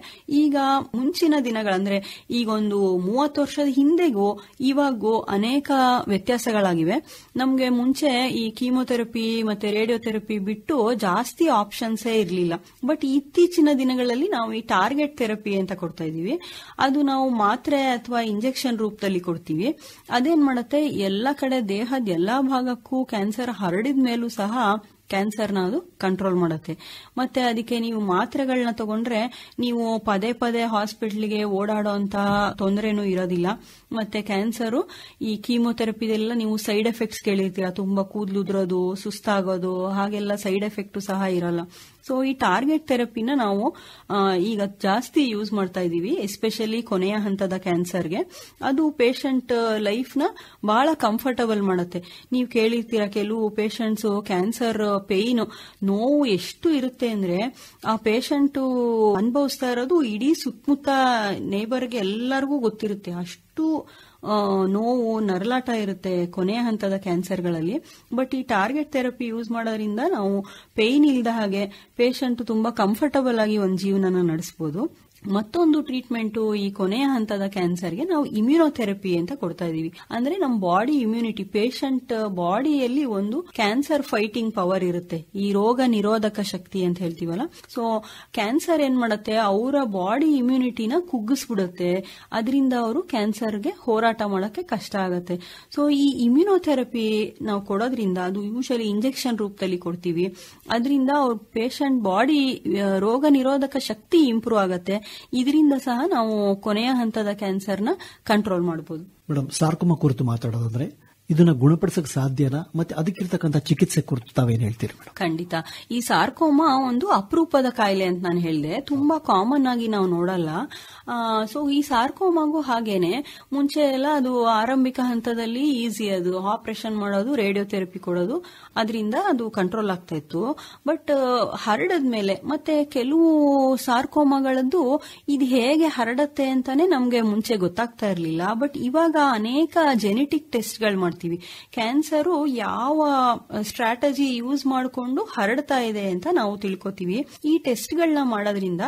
S3: ಈಗ ಮುಂಚಿನ ದಿನಗಳಂದ್ರೆ ಈಗ ಒಂದು 30 ವರ್ಷದ ಹಿಂದೆಗೂ ಇವಾಗೂ ಅನೇಕ ವ್ಯತ್ಯಾಸಗಳಾಗಿವೆ. ನಮ್ಗೆ ಮುಂಚೆ ಈ ಕೀಮೋಥೆರಪಿ ಮತ್ತೆ ರೇಡಿಯೋಥೆರಪಿ ಬಿಟ್ಟು ಜಾಸ್ತಿ ಆಪ್ಷನ್ಸೇ ಇರಲಿಲ್ಲ. ಬಟ್ ಇತ್ತೀಚಿನ ದಿನಗಳಲ್ಲಿ ನಾವು ಈ ಟಾರ್ಗೆಟ್ ಥೆರಪಿ ಅಂತ ಕೊಡ್ತಾ ಇದೀವಿ. ಅದು ನಾವು ಮಾತ್ರೆ ಅಥವಾ ಇಂಜೆಕ್ಷನ್ ರೂಪದಲ್ಲಿ ಕೊಡ್ತೀವಿ. ಅದೇನ್ ಮಾಡುತ್ತೆ, ಎಲ್ಲ ಕಡೆ ದೇಹದ ಎಲ್ಲಾ ಭಾಗಕ್ಕೂ ಕ್ಯಾನ್ಸರ್ ಹರಡಿದ ಮೇಲೂ ಸಹ ಕ್ಯಾನ್ಸರ್ನ ಅದು ಕಂಟ್ರೋಲ್ ಮಾಡುತ್ತೆ. ಮತ್ತೆ ಅದಕ್ಕೆ ನೀವು ಮಾತ್ರೆಗಳನ್ನ ತಗೊಂಡ್ರೆ ನೀವು ಪದೇ ಪದೇ ಹಾಸ್ಪಿಟ್ಲಿಗೆ ಓಡಾಡೋಂತ ತೊಂದರೆನೂ ಇರೋದಿಲ್ಲ. ಮತ್ತೆ ಕ್ಯಾನ್ಸರ್ ಈ ಕೀಮೋಥೆರಪಿದೆಲ್ಲ ನೀವು ಸೈಡ್ ಎಫೆಕ್ಟ್ಸ್ ಕೇಳಿರ್ತೀರಾ, ತುಂಬಾ ಕೂದಲು ಉದುರೋದು, ಸುಸ್ತಾಗೋದು, ಹಾಗೆಲ್ಲ ಸೈಡ್ ಎಫೆಕ್ಟ್ ಸಹ ಇರಲ್ಲ. ಸೊ ಈ ಟಾರ್ಗೆಟ್ ಥೆರಪಿನ ನಾವು ಈಗ ಜಾಸ್ತಿ ಯೂಸ್ ಮಾಡ್ತಾ ಇದೀವಿ, ಎಸ್ಪೆಷಲಿ ಕೊನೆಯ ಹಂತದ ಕ್ಯಾನ್ಸರ್ಗೆ. ಅದು ಪೇಷಂಟ್ ಲೈಫ್ ನ ಬಹಳ ಕಂಫರ್ಟಬಲ್ ಮಾಡುತ್ತೆ. ನೀವು ಕೇಳಿರ್ತೀರಾ, ಕೆಲವು ಪೇಷಂಟ್ಸ್ ಕ್ಯಾನ್ಸರ್ ಪೇಯ್ನ್ ನೋವು ಎಷ್ಟು ಇರುತ್ತೆ ಅಂದ್ರೆ ಆ ಪೇಷಂಟ್ ಅನುಭವಿಸ್ತಾ ಇರೋದು ಇಡೀ ಸುತ್ತಮುತ್ತ ನೇಬರ್ಗೆ ಎಲ್ಲರಿಗೂ ಗೊತ್ತಿರುತ್ತೆ. ಅಷ್ಟು ನೋವು, ನರಳಾಟ ಇರುತ್ತೆ ಕೊನೆಯ ಹಂತದ ಕ್ಯಾನ್ಸರ್ಗಳಲ್ಲಿ. ಬಟ್ ಈ ಟಾರ್ಗೆಟ್ ಥೆರಪಿ ಯೂಸ್ ಮಾಡೋದ್ರಿಂದ ನಾವು ಪೇಯ್ನ್ ಇಲ್ದ ಹಾಗೆ ಪೇಷಂಟ್ ತುಂಬಾ ಕಂಫರ್ಟಬಲ್ ಆಗಿ ಒಂದು ಜೀವನನ ನಡೆಸಬಹುದು. ಮತ್ತೊಂದು ಟ್ರೀಟ್ಮೆಂಟ್ ಈ ಕೊನೆಯ ಹಂತದ ಕ್ಯಾನ್ಸರ್ಗೆ ನಾವು ಇಮ್ಯುನೋಥೆರಪಿ ಅಂತ ಕೊಡ್ತಾ ಇದೀವಿ. ಅಂದ್ರೆ ನಮ್ಮ ಬಾಡಿ ಇಮ್ಯುನಿಟಿ, ಪೇಷಂಟ್ ಬಾಡಿಯಲ್ಲಿ ಒಂದು ಕ್ಯಾನ್ಸರ್ ಫೈಟಿಂಗ್ ಪವರ್ ಇರುತ್ತೆ, ಈ ರೋಗ ನಿರೋಧಕ ಶಕ್ತಿ ಅಂತ ಹೇಳ್ತೀವಲ್ಲ. ಸೊ ಕ್ಯಾನ್ಸರ್ ಏನ್ ಮಾಡುತ್ತೆ, ಅವರ ಬಾಡಿ ಇಮ್ಯುನಿಟಿನ ಕುಗ್ಗಿಸ್ಬಿಡುತ್ತೆ. ಅದರಿಂದ ಅವರು ಕ್ಯಾನ್ಸರ್ಗೆ ಹೋರಾಟ ಮಾಡಕ್ಕೆ ಕಷ್ಟ ಆಗುತ್ತೆ. ಸೊ ಈ ಇಮ್ಯುನೋಥೆರಪಿ ನಾವು ಕೊಡೋದ್ರಿಂದ, ಅದು ಯೂಶಲಿ ಇಂಜೆಕ್ಷನ್ ರೂಪದಲ್ಲಿ ಕೊಡ್ತೀವಿ, ಅದರಿಂದ ಅವ್ರ ಪೇಷಂಟ್ ಬಾಡಿ ರೋಗ ನಿರೋಧಕ ಶಕ್ತಿ ಇಂಪ್ರೂವ್ ಆಗುತ್ತೆ. ಇದರಿಂದ ಸಹ ನಾವು ಕೊನೆಯ ಹಂತದ ಕ್ಯಾನ್ಸರ್ನ ಕಂಟ್ರೋಲ್ ಮಾಡಬಹುದು.
S2: ಮೇಡಮ್, ಸಾರ್ಕೋಮಾ ಕುರಿತು ಮಾತಾಡೋದಾದ್ರೆ ಇದನ್ನ ಗುಣಪಡಿಸಕ್ಕೆ ಸಾಧ್ಯನಾ, ಮತ್ತೆ ಅದಕ್ಕಿರ್ತಕ್ಕಂಥ ಚಿಕಿತ್ಸೆ ಕುರಿತು ತಾವೇನು ಹೇಳ್ತೀರಿ ಮೇಡಮ್?
S3: ಖಂಡಿತ. ಈ ಸಾರ್ಕೋಮಾ ಒಂದು ಅಪರೂಪದ ಕಾಯಿಲೆ ಅಂತ ನಾನು ಹೇಳಿದೆ, ತುಂಬಾ ಕಾಮನ್ ಆಗಿ ನಾವು ನೋಡಲ್ಲ. ಸೊ ಈ ಸಾರ್ಕೋಮಾಗೂ ಹಾಗೇನೆ ಮುಂಚೆ ಎಲ್ಲ ಅದು ಆರಂಭಿಕ ಹಂತದಲ್ಲಿ ಈಸಿ, ಅದು ಆಪರೇಷನ್ ಮಾಡೋದು, ರೇಡಿಯೋಥೆರಪಿ ಕೊಡೋದು, ಅದರಿಂದ ಅದು ಕಂಟ್ರೋಲ್ ಆಗ್ತಾ ಇತ್ತು. ಬಟ್ ಹರಡದ್ಮೇಲೆ ಮತ್ತೆ ಕೆಲವು ಸಾರ್ಕೋಮಾಗಳದ್ದು ಇದು ಹೇಗೆ ಹರಡತ್ತೆ ಅಂತಾನೆ ನಮ್ಗೆ ಮುಂಚೆ ಗೊತ್ತಾಗ್ತಾ ಇರಲಿಲ್ಲ. ಬಟ್ ಇವಾಗ ಅನೇಕ ಜೆನೆಟಿಕ್ ಟೆಸ್ಟ್ಗಳು ಮಾಡ್ತೀವಿ. ಕ್ಯಾನ್ಸರು ಯಾವ ಸ್ಟ್ರಾಟಜಿ ಯೂಸ್ ಮಾಡಿಕೊಂಡು ಹರಡ್ತಾ ಇದೆ ಅಂತ ನಾವು ತಿಳ್ಕೊತೀವಿ. ಈ ಟೆಸ್ಟ್ಗಳನ್ನ ಮಾಡೋದ್ರಿಂದ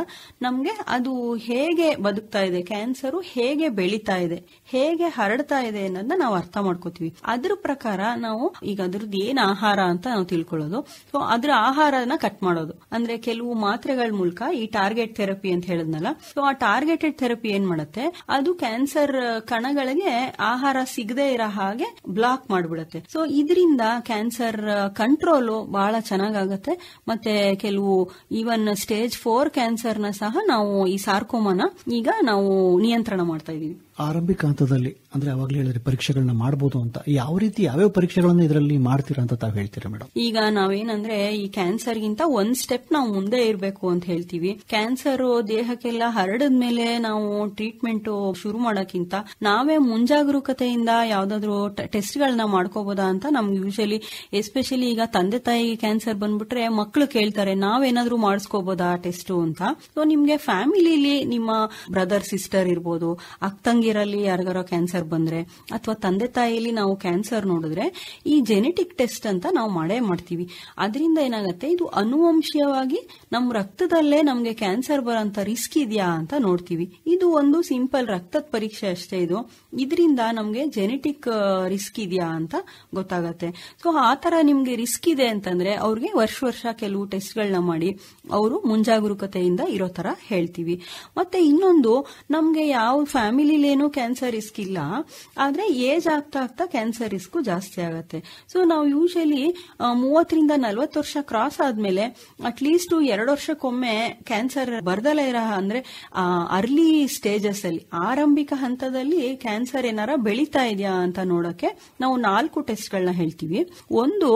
S3: ನಮ್ಗೆ ಅದು ಹೇಗೆ ಬದುಕ್ತಾ ಇದೆ, ಕ್ಯಾನ್ಸರು ಹೇಗೆ ಬೆಳೀತಾ ಇದೆ, ಹೇಗೆ ಹರಡ್ತಾ ಇದೆ ಅನ್ನೋದನ್ನ ನಾವು ಅರ್ಥ ಮಾಡ್ಕೋತೀವಿ. ಅದ್ರ ಪ್ರಕಾರ ನಾವು ಈಗ ಅದ್ರದ್ದು ಏನ್ ಆಹಾರ ಅಂತ ನಾವು ತಿಳ್ಕೊಳ್ಳೋದು. ಸೊ ಅದ್ರ ಆಹಾರನ ಕಟ್ ಮಾಡೋದು, ಅಂದ್ರೆ ಕೆಲವು ಮಾತ್ರೆಗಳ ಮೂಲಕ ಈ ಟಾರ್ಗೆಟ್ ಥೆರಪಿ ಅಂತ ಹೇಳಿದ್ನಲ್ಲ. ಸೊ ಆ ಟಾರ್ಗೆಟೆಡ್ ಥೆರಪಿ ಏನ್ ಮಾಡುತ್ತೆ, ಅದು ಕ್ಯಾನ್ಸರ್ ಕಣಗಳಿಗೆ ಆಹಾರ ಸಿಗದೆ ಇರೋ ಹಾಗೆ ಬ್ಲಾಕ್ ಮಾಡ್ಬಿಡುತ್ತೆ. ಸೊ ಇದರಿಂದ ಕ್ಯಾನ್ಸರ್ ಕಂಟ್ರೋಲು ಬಹಳ ಚೆನ್ನಾಗಾಗತ್ತೆ. ಮತ್ತೆ ಕೆಲವು ಈವನ್ ಸ್ಟೇಜ್ 4 ಕ್ಯಾನ್ಸರ್ನ ಸಹ ನಾವು ಈ ಸಾರ್ಕೋಮಾನ ಈಗ ನಾವು ನಿಯಂತ್ರಣ ಮಾಡ್ತಾ ಇದೀವಿ.
S2: ಆರಂಭಿಕ ಹಂತದಲ್ಲಿ ಅಂದ್ರೆ ಅವಾಗಲೇ ಹೇಳಿದ್ರೆ ಪರೀಕ್ಷೆಗಳನ್ನ ಮಾಡಬಹುದು ಅಂತ, ಯಾವ ರೀತಿ ಯಾವ್ಯಾವ ಪರೀಕ್ಷೆಗಳನ್ನ ಇದರಲ್ಲಿ ಮಾಡ್ತೀರಾ ಅಂತ ತಾವು ಹೇಳ್ತೀರಾ ಮೇಡಮ್?
S3: ಈಗ ನಾವೇನಂದ್ರೆ ಈ ಕ್ಯಾನ್ಸರ್ಗಿಂತ ಒಂದ್ ಸ್ಟೆಪ್ ನಾವು ಮುಂದೆ ಇರಬೇಕು ಅಂತ ಹೇಳ್ತೀವಿ. ಕ್ಯಾನ್ಸರ್ ದೇಹಕ್ಕೆಲ್ಲ ಹರಡದ ಮೇಲೆ ನಾವು ಟ್ರೀಟ್ಮೆಂಟ್ ಶುರು ಮಾಡೋಕ್ಕಿಂತ ನಾವೇ ಮುಂಜಾಗರೂಕತೆಯಿಂದ ಯಾವ್ದಾದ್ರು ಟೆಸ್ಟ್ ಗಳನ್ನ ಮಾಡ್ಕೋಬಹುದಾ ಅಂತ ನಮ್ಗೆ ಯೂಶಲಿ, ಎಸ್ಪೆಷಲಿ ಈಗ ತಂದೆ ತಾಯಿಗೆ ಕ್ಯಾನ್ಸರ್ ಬಂದ್ಬಿಟ್ರೆ ಮಕ್ಕಳು ಕೇಳ್ತಾರೆ, ನಾವೇನಾದ್ರೂ ಮಾಡಿಸ್ಕೋಬಹುದಾ ಟೆಸ್ಟ್ ಅಂತ. ಸೊ ನಿಮ್ಗೆ ಫ್ಯಾಮಿಲಿಲಿ ನಿಮ್ಮ ಬ್ರದರ್ ಸಿಸ್ಟರ್ ಇರ್ಬೋದು, ಅಕ್ಕಂಗಿರಲ್ಲಿ ಯಾರಿಗಾರ ಕ್ಯಾನ್ಸರ್ ಬಂದ್ರೆ ಅಥವಾ ತಂದೆ ತಾಯಿಲಿ ನಾವು ಕ್ಯಾನ್ಸರ್ ನೋಡಿದ್ರೆ ಈ ಜೆನೆಟಿಕ್ ಟೆಸ್ಟ್ ಅಂತ ನಾವು ಮಾಡೇ ಮಾಡ್ತೀವಿ. ಅದರಿಂದ ಏನಾಗುತ್ತೆ, ಇದು ಅನುವಂಶೀಯವಾಗಿ ನಮ್ಮ ರಕ್ತದಲ್ಲೇ ನಮ್ಗೆ ಕ್ಯಾನ್ಸರ್ ಬರೋಂತ ರಿಸ್ಕ್ ಇದೆಯಾ ಅಂತ ನೋಡ್ತೀವಿ. ಇದು ಒಂದು ಸಿಂಪಲ್ ರಕ್ತದ ಪರೀಕ್ಷೆ ಅಷ್ಟೇ. ಇದರಿಂದ ನಮ್ಗೆ ಜೆನೆಟಿಕ್ ರಿಸ್ಕ್ ಇದೆಯಾ ಅಂತ ಗೊತ್ತಾಗತ್ತೆ. ಸೊ ಆ ತರ ನಿಮ್ಗೆ ರಿಸ್ಕ್ ಇದೆ ಅಂತಂದ್ರೆ ಅವ್ರಿಗೆ ವರ್ಷ ಕೆಲವು ಟೆಸ್ಟ್ಗಳನ್ನ ಮಾಡಿ ಅವರು ಮುಂಜಾಗರೂಕತೆಯಿಂದ ಇರೋ ತರ ಹೇಳ್ತೀವಿ. ಮತ್ತೆ ಇನ್ನೊಂದು, ನಮ್ಗೆ ಯಾವ ಫ್ಯಾಮಿಲಿಲೇನೂ ಕ್ಯಾನ್ಸರ್ ರಿಸ್ಕ್ ಇಲ್ಲ, ಆದ್ರೆ ಏಜ್ ಆಗ್ತಾ ಕ್ಯಾನ್ಸರ್ ರಿಸ್ಕ್ ಜಾಸ್ತಿ ಆಗತ್ತೆ. ಸೊ ನಾವು ಯೂಶಲಿ 30ರಿಂದ 40 ವರ್ಷ ಕ್ರಾಸ್ ಆದ್ಮೇಲೆ ಅಟ್ಲೀಸ್ಟ್ 2 ವರ್ಷಕ್ಕೊಮ್ಮೆ ಕ್ಯಾನ್ಸರ್ ಬರ್ದಲೇ ಇರೋ, ಅಂದ್ರೆ ಅರ್ಲಿ ಸ್ಟೇಜಸ್ ಅಲ್ಲಿ, ಆರಂಭಿಕ ಹಂತದಲ್ಲಿ ಕ್ಯಾನ್ಸರ್ ಏನಾರ ಬೆಳೀತಾ ಇದೆಯಾ ಅಂತ ನೋಡಕ್ಕೆ ನಾವು 4 ಟೆಸ್ಟ್ಗಳನ್ನ ಹೇಳ್ತೀವಿ. ಒಂದು,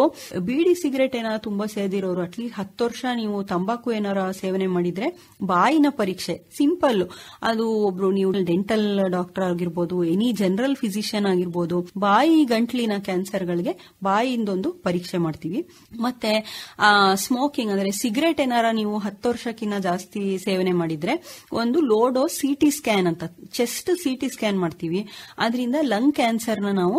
S3: ಬೀಡಿ ಸಿಗರೇಟ್ ಏನಾರ ತುಂಬಾ ಸೇದಿರೋರು, ಅಟ್ಲೀಸ್ಟ್ 10 ವರ್ಷ ನೀವು ತಂಬಾಕು ಏನಾರ ಸೇವನೆ ಮಾಡಿದ್ರೆ ಬಾಯಿನ ಪರೀಕ್ಷೆ ಸಿಂಪಲ್. ಅದು ಒಬ್ರು ನೀವು ಡೆಂಟಲ್ ಡಾಕ್ಟರ್ ಆಗಿರ್ಬೋದು, ಎನಿ ಜನರಲ್ ಫಿಸಿಷಿಯನ್ ಆಗಿರ್ಬೋದು, ಬಾಯಿ ಗಂಟ್ಲಿನ ಕ್ಯಾನ್ಸರ್ಗಳಿಗೆ ಬಾಯಿಂದೊಂದು ಪರೀಕ್ಷೆ ಮಾಡ್ತೀವಿ. ಮತ್ತೆ ಸ್ಮೋಕಿಂಗ್ ಅಂದ್ರೆ ಸಿಗರೇಟ್ ಏನಾರ ನೀವು 10 ವರ್ಷಕ್ಕಿಂತ ಜಾಸ್ತಿ ಸೇವನೆ ಮಾಡಿದ್ರೆ ಒಂದು ಲೋ ಡೋಸ್ ಸಿಟಿ ಸ್ಕ್ಯಾನ್ ಅಂತ, ಚೆಸ್ಟ್ ಸಿಟಿ ಸ್ಕ್ಯಾನ್ ಮಾಡ್ತೀವಿ. ಅದರಿಂದ ಲಂಗ್ ಕ್ಯಾನ್ಸರ್ನ ನಾವು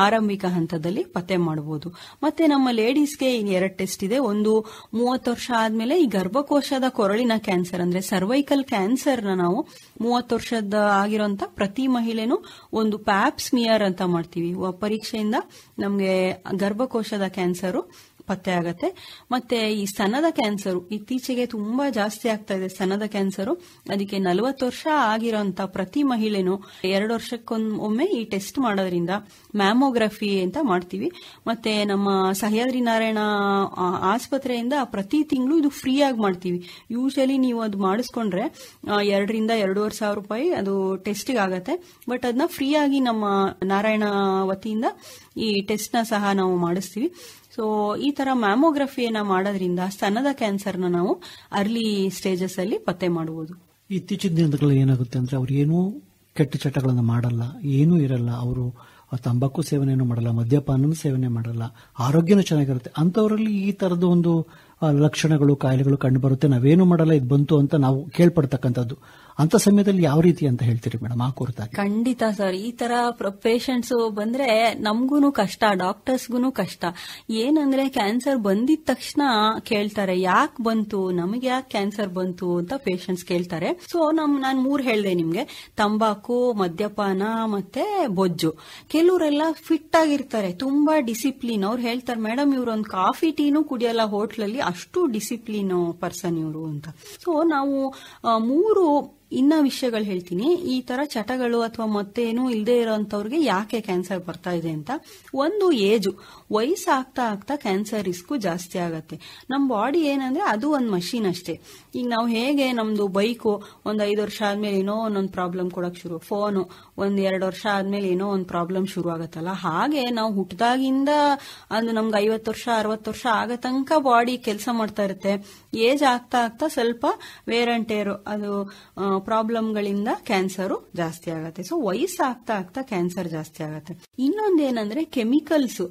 S3: ಆರಂಭಿಕ ಹಂತದಲ್ಲಿ ಪತ್ತೆ ಮಾಡಬಹುದು. ಮತ್ತೆ ನಮ್ಮ ಲೇಡೀಸ್ಗೆ 2 ಟೆಸ್ಟ್ ಇದೆ. ಒಂದು 30 ವರ್ಷ ಆದ್ಮೇಲೆ ಈ ಗರ್ಭಕೋಶದ ಕೊರಳಿನ ಕ್ಯಾನ್ಸರ್ ಅಂದ್ರೆ ಸರ್ವೈಕಲ್ ಕ್ಯಾನ್ಸರ್ ನ ನಾವು 30 ವರ್ಷದ ಆಗಿರೋಂತ ಪ್ರತಿ ಮಹಿಳೆನೂ ಒಂದು ಪ್ಯಾಪ್ ಸ್ಮಿಯರ್ ಅಂತ ಮಾಡ್ತೀವಿ. ಪರೀಕ್ಷೆಯಿಂದ ನಮ್ಗೆ ಗರ್ಭಕೋಶದ ಕ್ಯಾನ್ಸರ್ ಪತ್ತೆ ಆಗತ್ತೆ. ಮತ್ತೆ ಈ ಸ್ತನದ ಕ್ಯಾನ್ಸರ್ ಇತ್ತೀಚೆಗೆ ತುಂಬಾ ಜಾಸ್ತಿ ಆಗ್ತಾ ಇದೆ. ಸ್ತನದ ಕ್ಯಾನ್ಸರ್ ಅದಕ್ಕೆ 40 ವರ್ಷ ಆಗಿರೋಂತ ಪ್ರತಿ ಮಹಿಳೆನೂ 2 ವರ್ಷಕ್ಕೊಮ್ಮೆ ಈ ಟೆಸ್ಟ್ ಮಾಡೋದ್ರಿಂದ ಮ್ಯಾಮೋಗ್ರಫಿ ಅಂತ ಮಾಡ್ತೀವಿ. ಮತ್ತೆ ನಮ್ಮ ಸಹ್ಯಾದ್ರಿ ನಾರಾಯಣ ಆಸ್ಪತ್ರೆಯಿಂದ ಪ್ರತಿ ತಿಂಗಳು ಇದು ಫ್ರೀ ಆಗಿ ಮಾಡ್ತೀವಿ. ಯೂಶಲಿ ನೀವು ಅದು ಮಾಡಿಸ್ಕೊಂಡ್ರೆ 2 ರಿಂದ 2.5 ಸಾವಿರ ರೂಪಾಯಿ ಅದು ಟೆಸ್ಟ್ಗೆ ಆಗತ್ತೆ. ಬಟ್ ಅದನ್ನ ಫ್ರೀ ಆಗಿ ನಮ್ಮ ನಾರಾಯಣ ವತಿಯಿಂದ ಈ ಟೆಸ್ಟ್ ನ ಸಹ ನಾವು ಮಾಡಿಸ್ತೀವಿ. ಸೊ ಈ ತರ ಮ್ಯಾಮೋಗ್ರಫಿಯನ್ನ ಮಾಡೋದ್ರಿಂದ ಸ್ತನದ ಕ್ಯಾನ್ಸರ್ನ ನಾವು ಅರ್ಲಿ ಸ್ಟೇಜಸ್ ಅಲ್ಲಿ ಪತ್ತೆ ಮಾಡಬಹುದು.
S2: ಇತ್ತೀಚಿನ ದಿನಗಳಲ್ಲಿ ಏನಾಗುತ್ತೆ ಅಂದ್ರೆ ಅವ್ರು ಏನೂ ಕೆಟ್ಟ ಚಟಗಳನ್ನು ಮಾಡಲ್ಲ, ಏನೂ ಇರಲ್ಲ, ಅವರು ತಂಬಾಕು ಸೇವನೆಯನ್ನು ಮಾಡಲ್ಲ, ಮದ್ಯಪಾನ ಸೇವನೆ ಮಾಡಲ್ಲ, ಆರೋಗ್ಯನೂ ಚೆನ್ನಾಗಿರುತ್ತೆ. ಅಂತವರಲ್ಲಿ ಈ ತರದ ಒಂದು ಲಕ್ಷಣಗಳು ಕಾಯಿಲೆಗಳು ಕಂಡು ಬರುತ್ತೆ. ನಾವೇನು ಮಾಡಲ್ಲ, ಇದು ಬಂತು ಅಂತ ನಾವು ಕೇಳ್ಪಡ್ತಕ್ಕಂಥದ್ದು. ಅಂತ ಸಮಯದಲ್ಲಿ ಯಾವ ರೀತಿ ಅಂತ ಹೇಳ್ತೀರಿ ಮೇಡಮ್ ಆ ಕುರಿತಾಗಿ?
S3: ಖಂಡಿತ ಸರ್, ಈ ತರ ಪೇಷಂಟ್ಸ್ ಬಂದ್ರೆ ನಮ್ಗೂನು ಕಷ್ಟ, ಡಾಕ್ಟರ್ಸ್ಗೂನು ಕಷ್ಟ. ಏನಂದ್ರೆ ಕ್ಯಾನ್ಸರ್ ಬಂದಿದ ತಕ್ಷಣ ಕೇಳ್ತಾರೆ ಯಾಕೆ ಬಂತು, ನಮಗೆ ಯಾಕೆ ಕ್ಯಾನ್ಸರ್ ಬಂತು ಅಂತ ಪೇಷಂಟ್ಸ್ ಕೇಳ್ತಾರೆ. ಸೊ ನಾನು 3 ಹೇಳ್ದೆ ನಿಮ್ಗೆ, ತಂಬಾಕು, ಮದ್ಯಪಾನ ಮತ್ತೆ ಬೊಜ್ಜು. ಕೆಲವರೆಲ್ಲ ಫಿಟ್ ಆಗಿರ್ತಾರೆ, ತುಂಬಾ ಡಿಸಿಪ್ಲಿನ್. ಅವ್ರು ಹೇಳ್ತಾರೆ ಮೇಡಮ್ ಇವ್ರೊಂದು ಕಾಫಿ ಟೀನು ಕುಡಿಯಲ್ಲ ಹೋಟ್ಲಲ್ಲಿ, ಅಷ್ಟು ಡಿಸಿಪ್ಲಿನ್ ಪರ್ಸನ್ ಇವರು ಅಂತ. ಸೊ ನಾವು 3 ಇನ್ನ ವಿಷಯಗಳು ಹೇಳ್ತೀನಿ. ಈ ತರ ಚಟಗಳು ಅಥವಾ ಮತ್ತೇನು ಇಲ್ಲದೆ ಇರೋಂಥವ್ರಿಗೆ ಯಾಕೆ ಕ್ಯಾನ್ಸರ್ ಬರ್ತಾ ಇದೆ ಅಂತ. ಒಂದು ಏಜು, ವಯಸ್ಸಾಗ್ತಾ ಆಗ್ತಾ ಕ್ಯಾನ್ಸರ್ ರಿಸ್ಕ್ ಜಾಸ್ತಿ ಆಗತ್ತೆ. ನಮ್ಮ ಬಾಡಿ ಏನಂದ್ರೆ ಅದು ಒಂದು ಮಷೀನ್ ಅಷ್ಟೇ. ಈಗ ನಾವು ಹೇಗೆ ನಮ್ದು ಬೈಕು ಒಂದ್ 5 ವರ್ಷ ಆದ್ಮೇಲೆ ಏನೋ ಒಂದೊಂದು ಪ್ರಾಬ್ಲಮ್ ಕೊಡಕ್ ಶುರು, ಫೋನು 1-2 ವರ್ಷ ಆದ್ಮೇಲೆ ಏನೋ ಒಂದು ಪ್ರಾಬ್ಲಮ್ ಶುರು ಆಗತ್ತಲ್ಲ, ಹಾಗೆ ನಾವು ಹುಟ್ಟದಾಗಿಂದ ಅದು ನಮ್ಗೆ 50 ವರ್ಷ 60 ವರ್ಷ ಆಗೋ ತನಕ ಬಾಡಿ ಕೆಲಸ ಮಾಡ್ತಾ ಇರುತ್ತೆ. ಏಜ್ ಆಗ್ತಾ ಆಗ್ತಾ ಸ್ವಲ್ಪ ವೇರ್ ಅಂಡ್ ಟೇರ್ ಅದು ಪ್ರಾಬ್ಲಮ್ಗಳಿಂದ ಕ್ಯಾನ್ಸರ್ ಜಾಸ್ತಿ ಆಗತ್ತೆ. ಸೊ ವಯಸ್ಸಾಗ್ತಾ ಆಗ್ತಾ ಕ್ಯಾನ್ಸರ್ ಜಾಸ್ತಿ ಆಗತ್ತೆ. ಇನ್ನೊಂದೇನಂದ್ರೆ ಕೆಮಿಕಲ್ಸ್.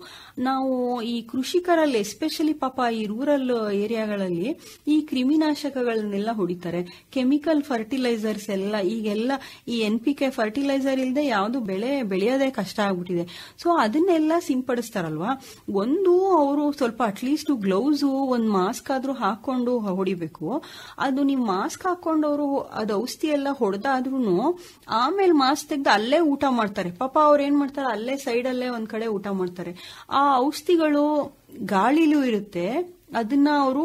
S3: ನಾವು ಈ ಕೃಷಿಕರಲ್ಲಿ ಎಸ್ಪೆಷಲಿ ಪಾಪ ಈ ರೂರಲ್ ಏರಿಯಾಗಳಲ್ಲಿ ಈ ಕ್ರಿಮಿನಾಶಕಗಳನ್ನೆಲ್ಲ ಹೊಡಿತಾರೆ. ಕೆಮಿಕಲ್ ಫರ್ಟಿಲೈಸರ್ಸ್ ಎಲ್ಲ ಈಗೆಲ್ಲ ಈ NPK ಫರ್ಟಿಲೈಸರ್ ಇಲ್ಲದೆ ಯಾವುದು ಬೆಳೆ ಬೆಳೆಯೋದೇ ಕಷ್ಟ ಆಗ್ಬಿಟ್ಟಿದೆ. ಸೊ ಅದನ್ನೆಲ್ಲ ಸಿಂಪಡಿಸ್ತಾರಲ್ವಾ, ಒಂದು ಅವರು ಸ್ವಲ್ಪ ಅಟ್ಲೀಸ್ಟ್ ಗ್ಲೌಸ್ ಒಂದು ಮಾಸ್ಕ್ ಆದ್ರೂ ಹಾಕೊಂಡು ಹೊಡಿಬೇಕು. ಅದು ನೀವು ಮಾಸ್ಕ್ ಹಾಕೊಂಡವರು ಅದು ಔಷಧಿ ಎಲ್ಲ ಹೊಡೆದಾದ್ರೂ ಆಮೇಲೆ ಮಾಸ್ಕ್ ತೆಗೆದು ಅಲ್ಲೇ ಊಟ ಮಾಡ್ತಾರೆ. ಪಾಪ ಅವ್ರು ಏನ್ ಮಾಡ್ತಾರೆ, ಅಲ್ಲೇ ಸೈಡ್ ಅಲ್ಲೇ ಒಂದ್ ಕಡೆ ಊಟ ಮಾಡ್ತಾರೆ. ಆ ಔಷಧಿಗಳು ಗಾಳಿಲೂ ಇರುತ್ತೆ, ಅದನ್ನ ಅವರು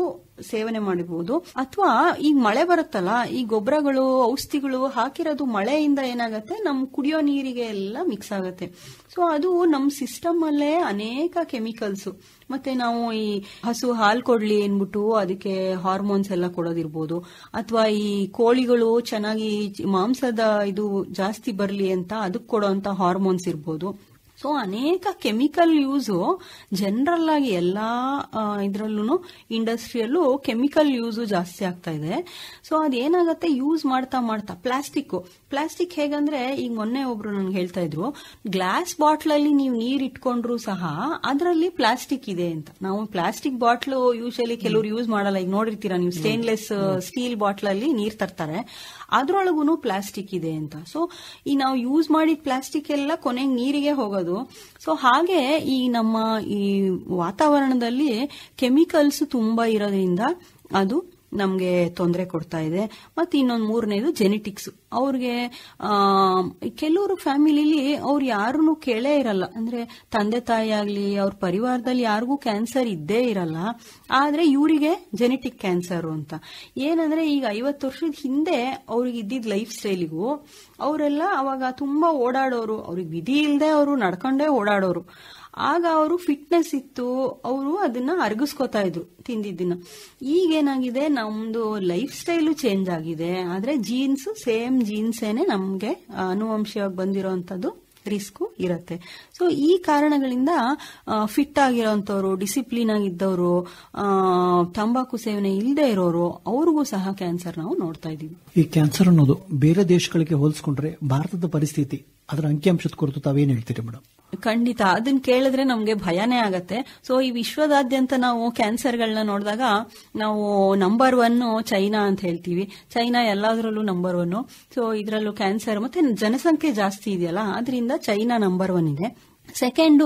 S3: ಸೇವನೆ ಮಾಡಬಹುದು. ಅಥವಾ ಈಗ ಮಳೆ ಬರುತ್ತಲ್ಲ, ಈ ಗೊಬ್ಬರಗಳು ಔಷಧಿಗಳು ಹಾಕಿರೋದು ಮಳೆಯಿಂದ ಏನಾಗತ್ತೆ, ನಮ್ ಕುಡಿಯೋ ನೀರಿಗೆ ಎಲ್ಲ ಮಿಕ್ಸ್ ಆಗತ್ತೆ. ಸೊ ಅದು ನಮ್ ಸಿಸ್ಟಮ್ ಅಲ್ಲೇ ಅನೇಕ ಕೆಮಿಕಲ್ಸ್. ಮತ್ತೆ ನಾವು ಈ ಹಸು ಹಾಲು ಕೊಡ್ಲಿ ಅನ್ಬಿಟ್ಟು ಅದಕ್ಕೆ ಹಾರ್ಮೋನ್ಸ್ ಎಲ್ಲ ಕೊಡೋದಿರ್ಬೋದು, ಅಥವಾ ಈ ಕೋಳಿಗಳು ಚೆನ್ನಾಗಿ ಮಾಂಸದ ಇದು ಜಾಸ್ತಿ ಬರ್ಲಿ ಅಂತ ಅದಕ್ಕೆ ಕೊಡೋಂತ ಹಾರ್ಮೋನ್ಸ್ ಇರ್ಬೋದು. ಸೊ ಅನೇಕ ಕೆಮಿಕಲ್ ಯೂಸ್ ಜನರಲ್ ಆಗಿ ಎಲ್ಲಾ ಇದ್ರಲ್ಲೂ ಇಂಡಸ್ಟ್ರಿಯಲ್ಲೂ ಕೆಮಿಕಲ್ ಯೂಸ್ ಜಾಸ್ತಿ ಆಗ್ತಾ ಇದೆ. ಸೊ ಅದೇನಾಗತ್ತೆ, ಯೂಸ್ ಮಾಡ್ತಾ ಮಾಡ್ತಾ ಪ್ಲಾಸ್ಟಿಕ್ ಹೇಗಂದ್ರೆ, ಈಗ ಮೊನ್ನೆ ಒಬ್ರು ನನ್ಗೆ ಹೇಳ್ತಾ ಇದ್ರು, ಗ್ಲಾಸ್ ಬಾಟ್ಲ್ ಅಲ್ಲಿ ನೀವು ನೀರ್ ಇಟ್ಕೊಂಡ್ರು ಸಹ ಅದರಲ್ಲಿ ಪ್ಲಾಸ್ಟಿಕ್ ಇದೆ ಅಂತ. ನಾವು ಪ್ಲಾಸ್ಟಿಕ್ ಬಾಟ್ಲು ಯೂಶಲಿ ಕೆಲವರು ಯೂಸ್ ಮಾಡಲ್ಲ. ಈಗ ನೋಡಿರ್ತೀರಾ ನೀವು, ಸ್ಟೇನ್ಲೆಸ್ ಸ್ಟೀಲ್ ಬಾಟ್ಲ್ ಅಲ್ಲಿ ನೀರ್ ತರ್ತಾರೆ, ಅದ್ರೊಳಗೂ ಪ್ಲಾಸ್ಟಿಕ್ ಇದೆ ಅಂತ. ಸೊ ಈ ನಾವು ಯೂಸ್ ಮಾಡಿದ ಪ್ಲಾಸ್ಟಿಕ್ ಎಲ್ಲ ಕೊನೆಗೆ ನೀರಿಗೆ ಹೋಗೋದು. ಸೊ ಹಾಗೆ ಈ ನಮ್ಮ ಈ ವಾತಾವರಣದಲ್ಲಿ ಕೆಮಿಕಲ್ಸ್ ತುಂಬಾ ಇರೋದ್ರಿಂದ ಅದು ನಮ್ಗೆ ತೊಂದರೆ ಕೊಡ್ತಾ ಇದೆ. ಮತ್ತೆ ಇನ್ನೊಂದು 3ನೇದು ಜೆನೆಟಿಕ್ಸ್. ಅವ್ರಿಗೆ ಕೆಲವರು ಫ್ಯಾಮಿಲಿಲಿ ಅವ್ರು ಯಾರನ್ನು ಕೇಳೇ ಇರಲ್ಲ, ಅಂದ್ರೆ ತಂದೆ ತಾಯಿ ಆಗ್ಲಿ ಅವ್ರ ಪರಿವಾರದಲ್ಲಿ ಯಾರಿಗೂ ಕ್ಯಾನ್ಸರ್ ಇದ್ದೇ ಇರಲ್ಲ, ಆದ್ರೆ ಇವರಿಗೆ ಜೆನೆಟಿಕ್ ಕ್ಯಾನ್ಸರ್ ಅಂತ. ಏನಂದ್ರೆ ಈಗ 50 ವರ್ಷದ ಹಿಂದೆ ಅವ್ರಿಗೆ ಇದ್ದಿದ್ ಲೈಫ್ ಸ್ಟೈಲಿಗೂ ಅವರೆಲ್ಲ ಅವಾಗ ತುಂಬಾ ಓಡಾಡೋರು, ಅವ್ರಿಗೆ ವಿಧಿ ಇಲ್ಲದೆ ಅವರು ನಡ್ಕೊಂಡೇ ಓಡಾಡೋರು. ಆಗ ಅವರು ಫಿಟ್ನೆಸ್ ಇತ್ತು, ಅವರು ಅದನ್ನ ಅರಗಿಸ್ಕೋತಾ ಇದ್ರು ತಿಂದಿದ್ದನ್ನ. ಈಗೇನಾಗಿದೆ, ನಮ್ದು ಲೈಫ್ ಸ್ಟೈಲು ಚೇಂಜ್ ಆಗಿದೆ, ಆದ್ರೆ ಜೀನ್ಸ್ ಸೇಮ್ ಜೀನ್ಸೇನೆ ನಮ್ಗೆ ಅನುವಂಶವಾಗಿ ಬಂದಿರೋಂಥದ್ದು ರಿಸ್ಕ್ ಇರುತ್ತೆ. ಸೊ ಈ ಕಾರಣಗಳಿಂದ ಫಿಟ್ ಆಗಿರೋಂಥವ್ರು, ಡಿಸಿಪ್ಲಿನ್ ಆಗಿದ್ದವರು, ತಂಬಾಕು ಸೇವನೆ ಇಲ್ಲದೆ ಇರೋರು, ಅವ್ರಿಗೂ ಸಹ ಕ್ಯಾನ್ಸರ್ ನಾವು ನೋಡ್ತಾ ಇದೀವಿ.
S2: ಈ ಕ್ಯಾನ್ಸರ್ ಅನ್ನೋದು ಬೇರೆ ದೇಶಗಳಿಗೆ ಹೋಲಿಸ್ಕೊಂಡ್ರೆ ಭಾರತದ ಪರಿಸ್ಥಿತಿ, ಅದರ ಅಂಕಿಅಂಶದ ಕುರಿತು ತಾವೇನ್ ಹೇಳ್ತೀರಿ ಮೇಡಮ್?
S3: ಖಂಡಿತ ಅದನ್ನ ಕೇಳಿದ್ರೆ ನಮ್ಗೆ ಭಯನೇ ಆಗತ್ತೆ. ಸೊ ಈ ವಿಶ್ವದಾದ್ಯಂತ ನಾವು ಕ್ಯಾನ್ಸರ್ಗಳನ್ನ ನೋಡಿದಾಗ ನಾವು ನಂಬರ್ 1 ಚೈನಾ ಅಂತ ಹೇಳ್ತೀವಿ. ಚೈನಾ ಎಲ್ಲಾದ್ರಲ್ಲೂ ನಂಬರ್ 1. ಸೊ ಇದರಲ್ಲೂ ಕ್ಯಾನ್ಸರ್ ಮತ್ತೆ ಜನಸಂಖ್ಯೆ ಜಾಸ್ತಿ ಇದೆಯಲ್ಲ, ಅದರಿಂದ ಚೈನಾ ನಂಬರ್ 1 ಇದೆ. ಸೆಕೆಂಡ್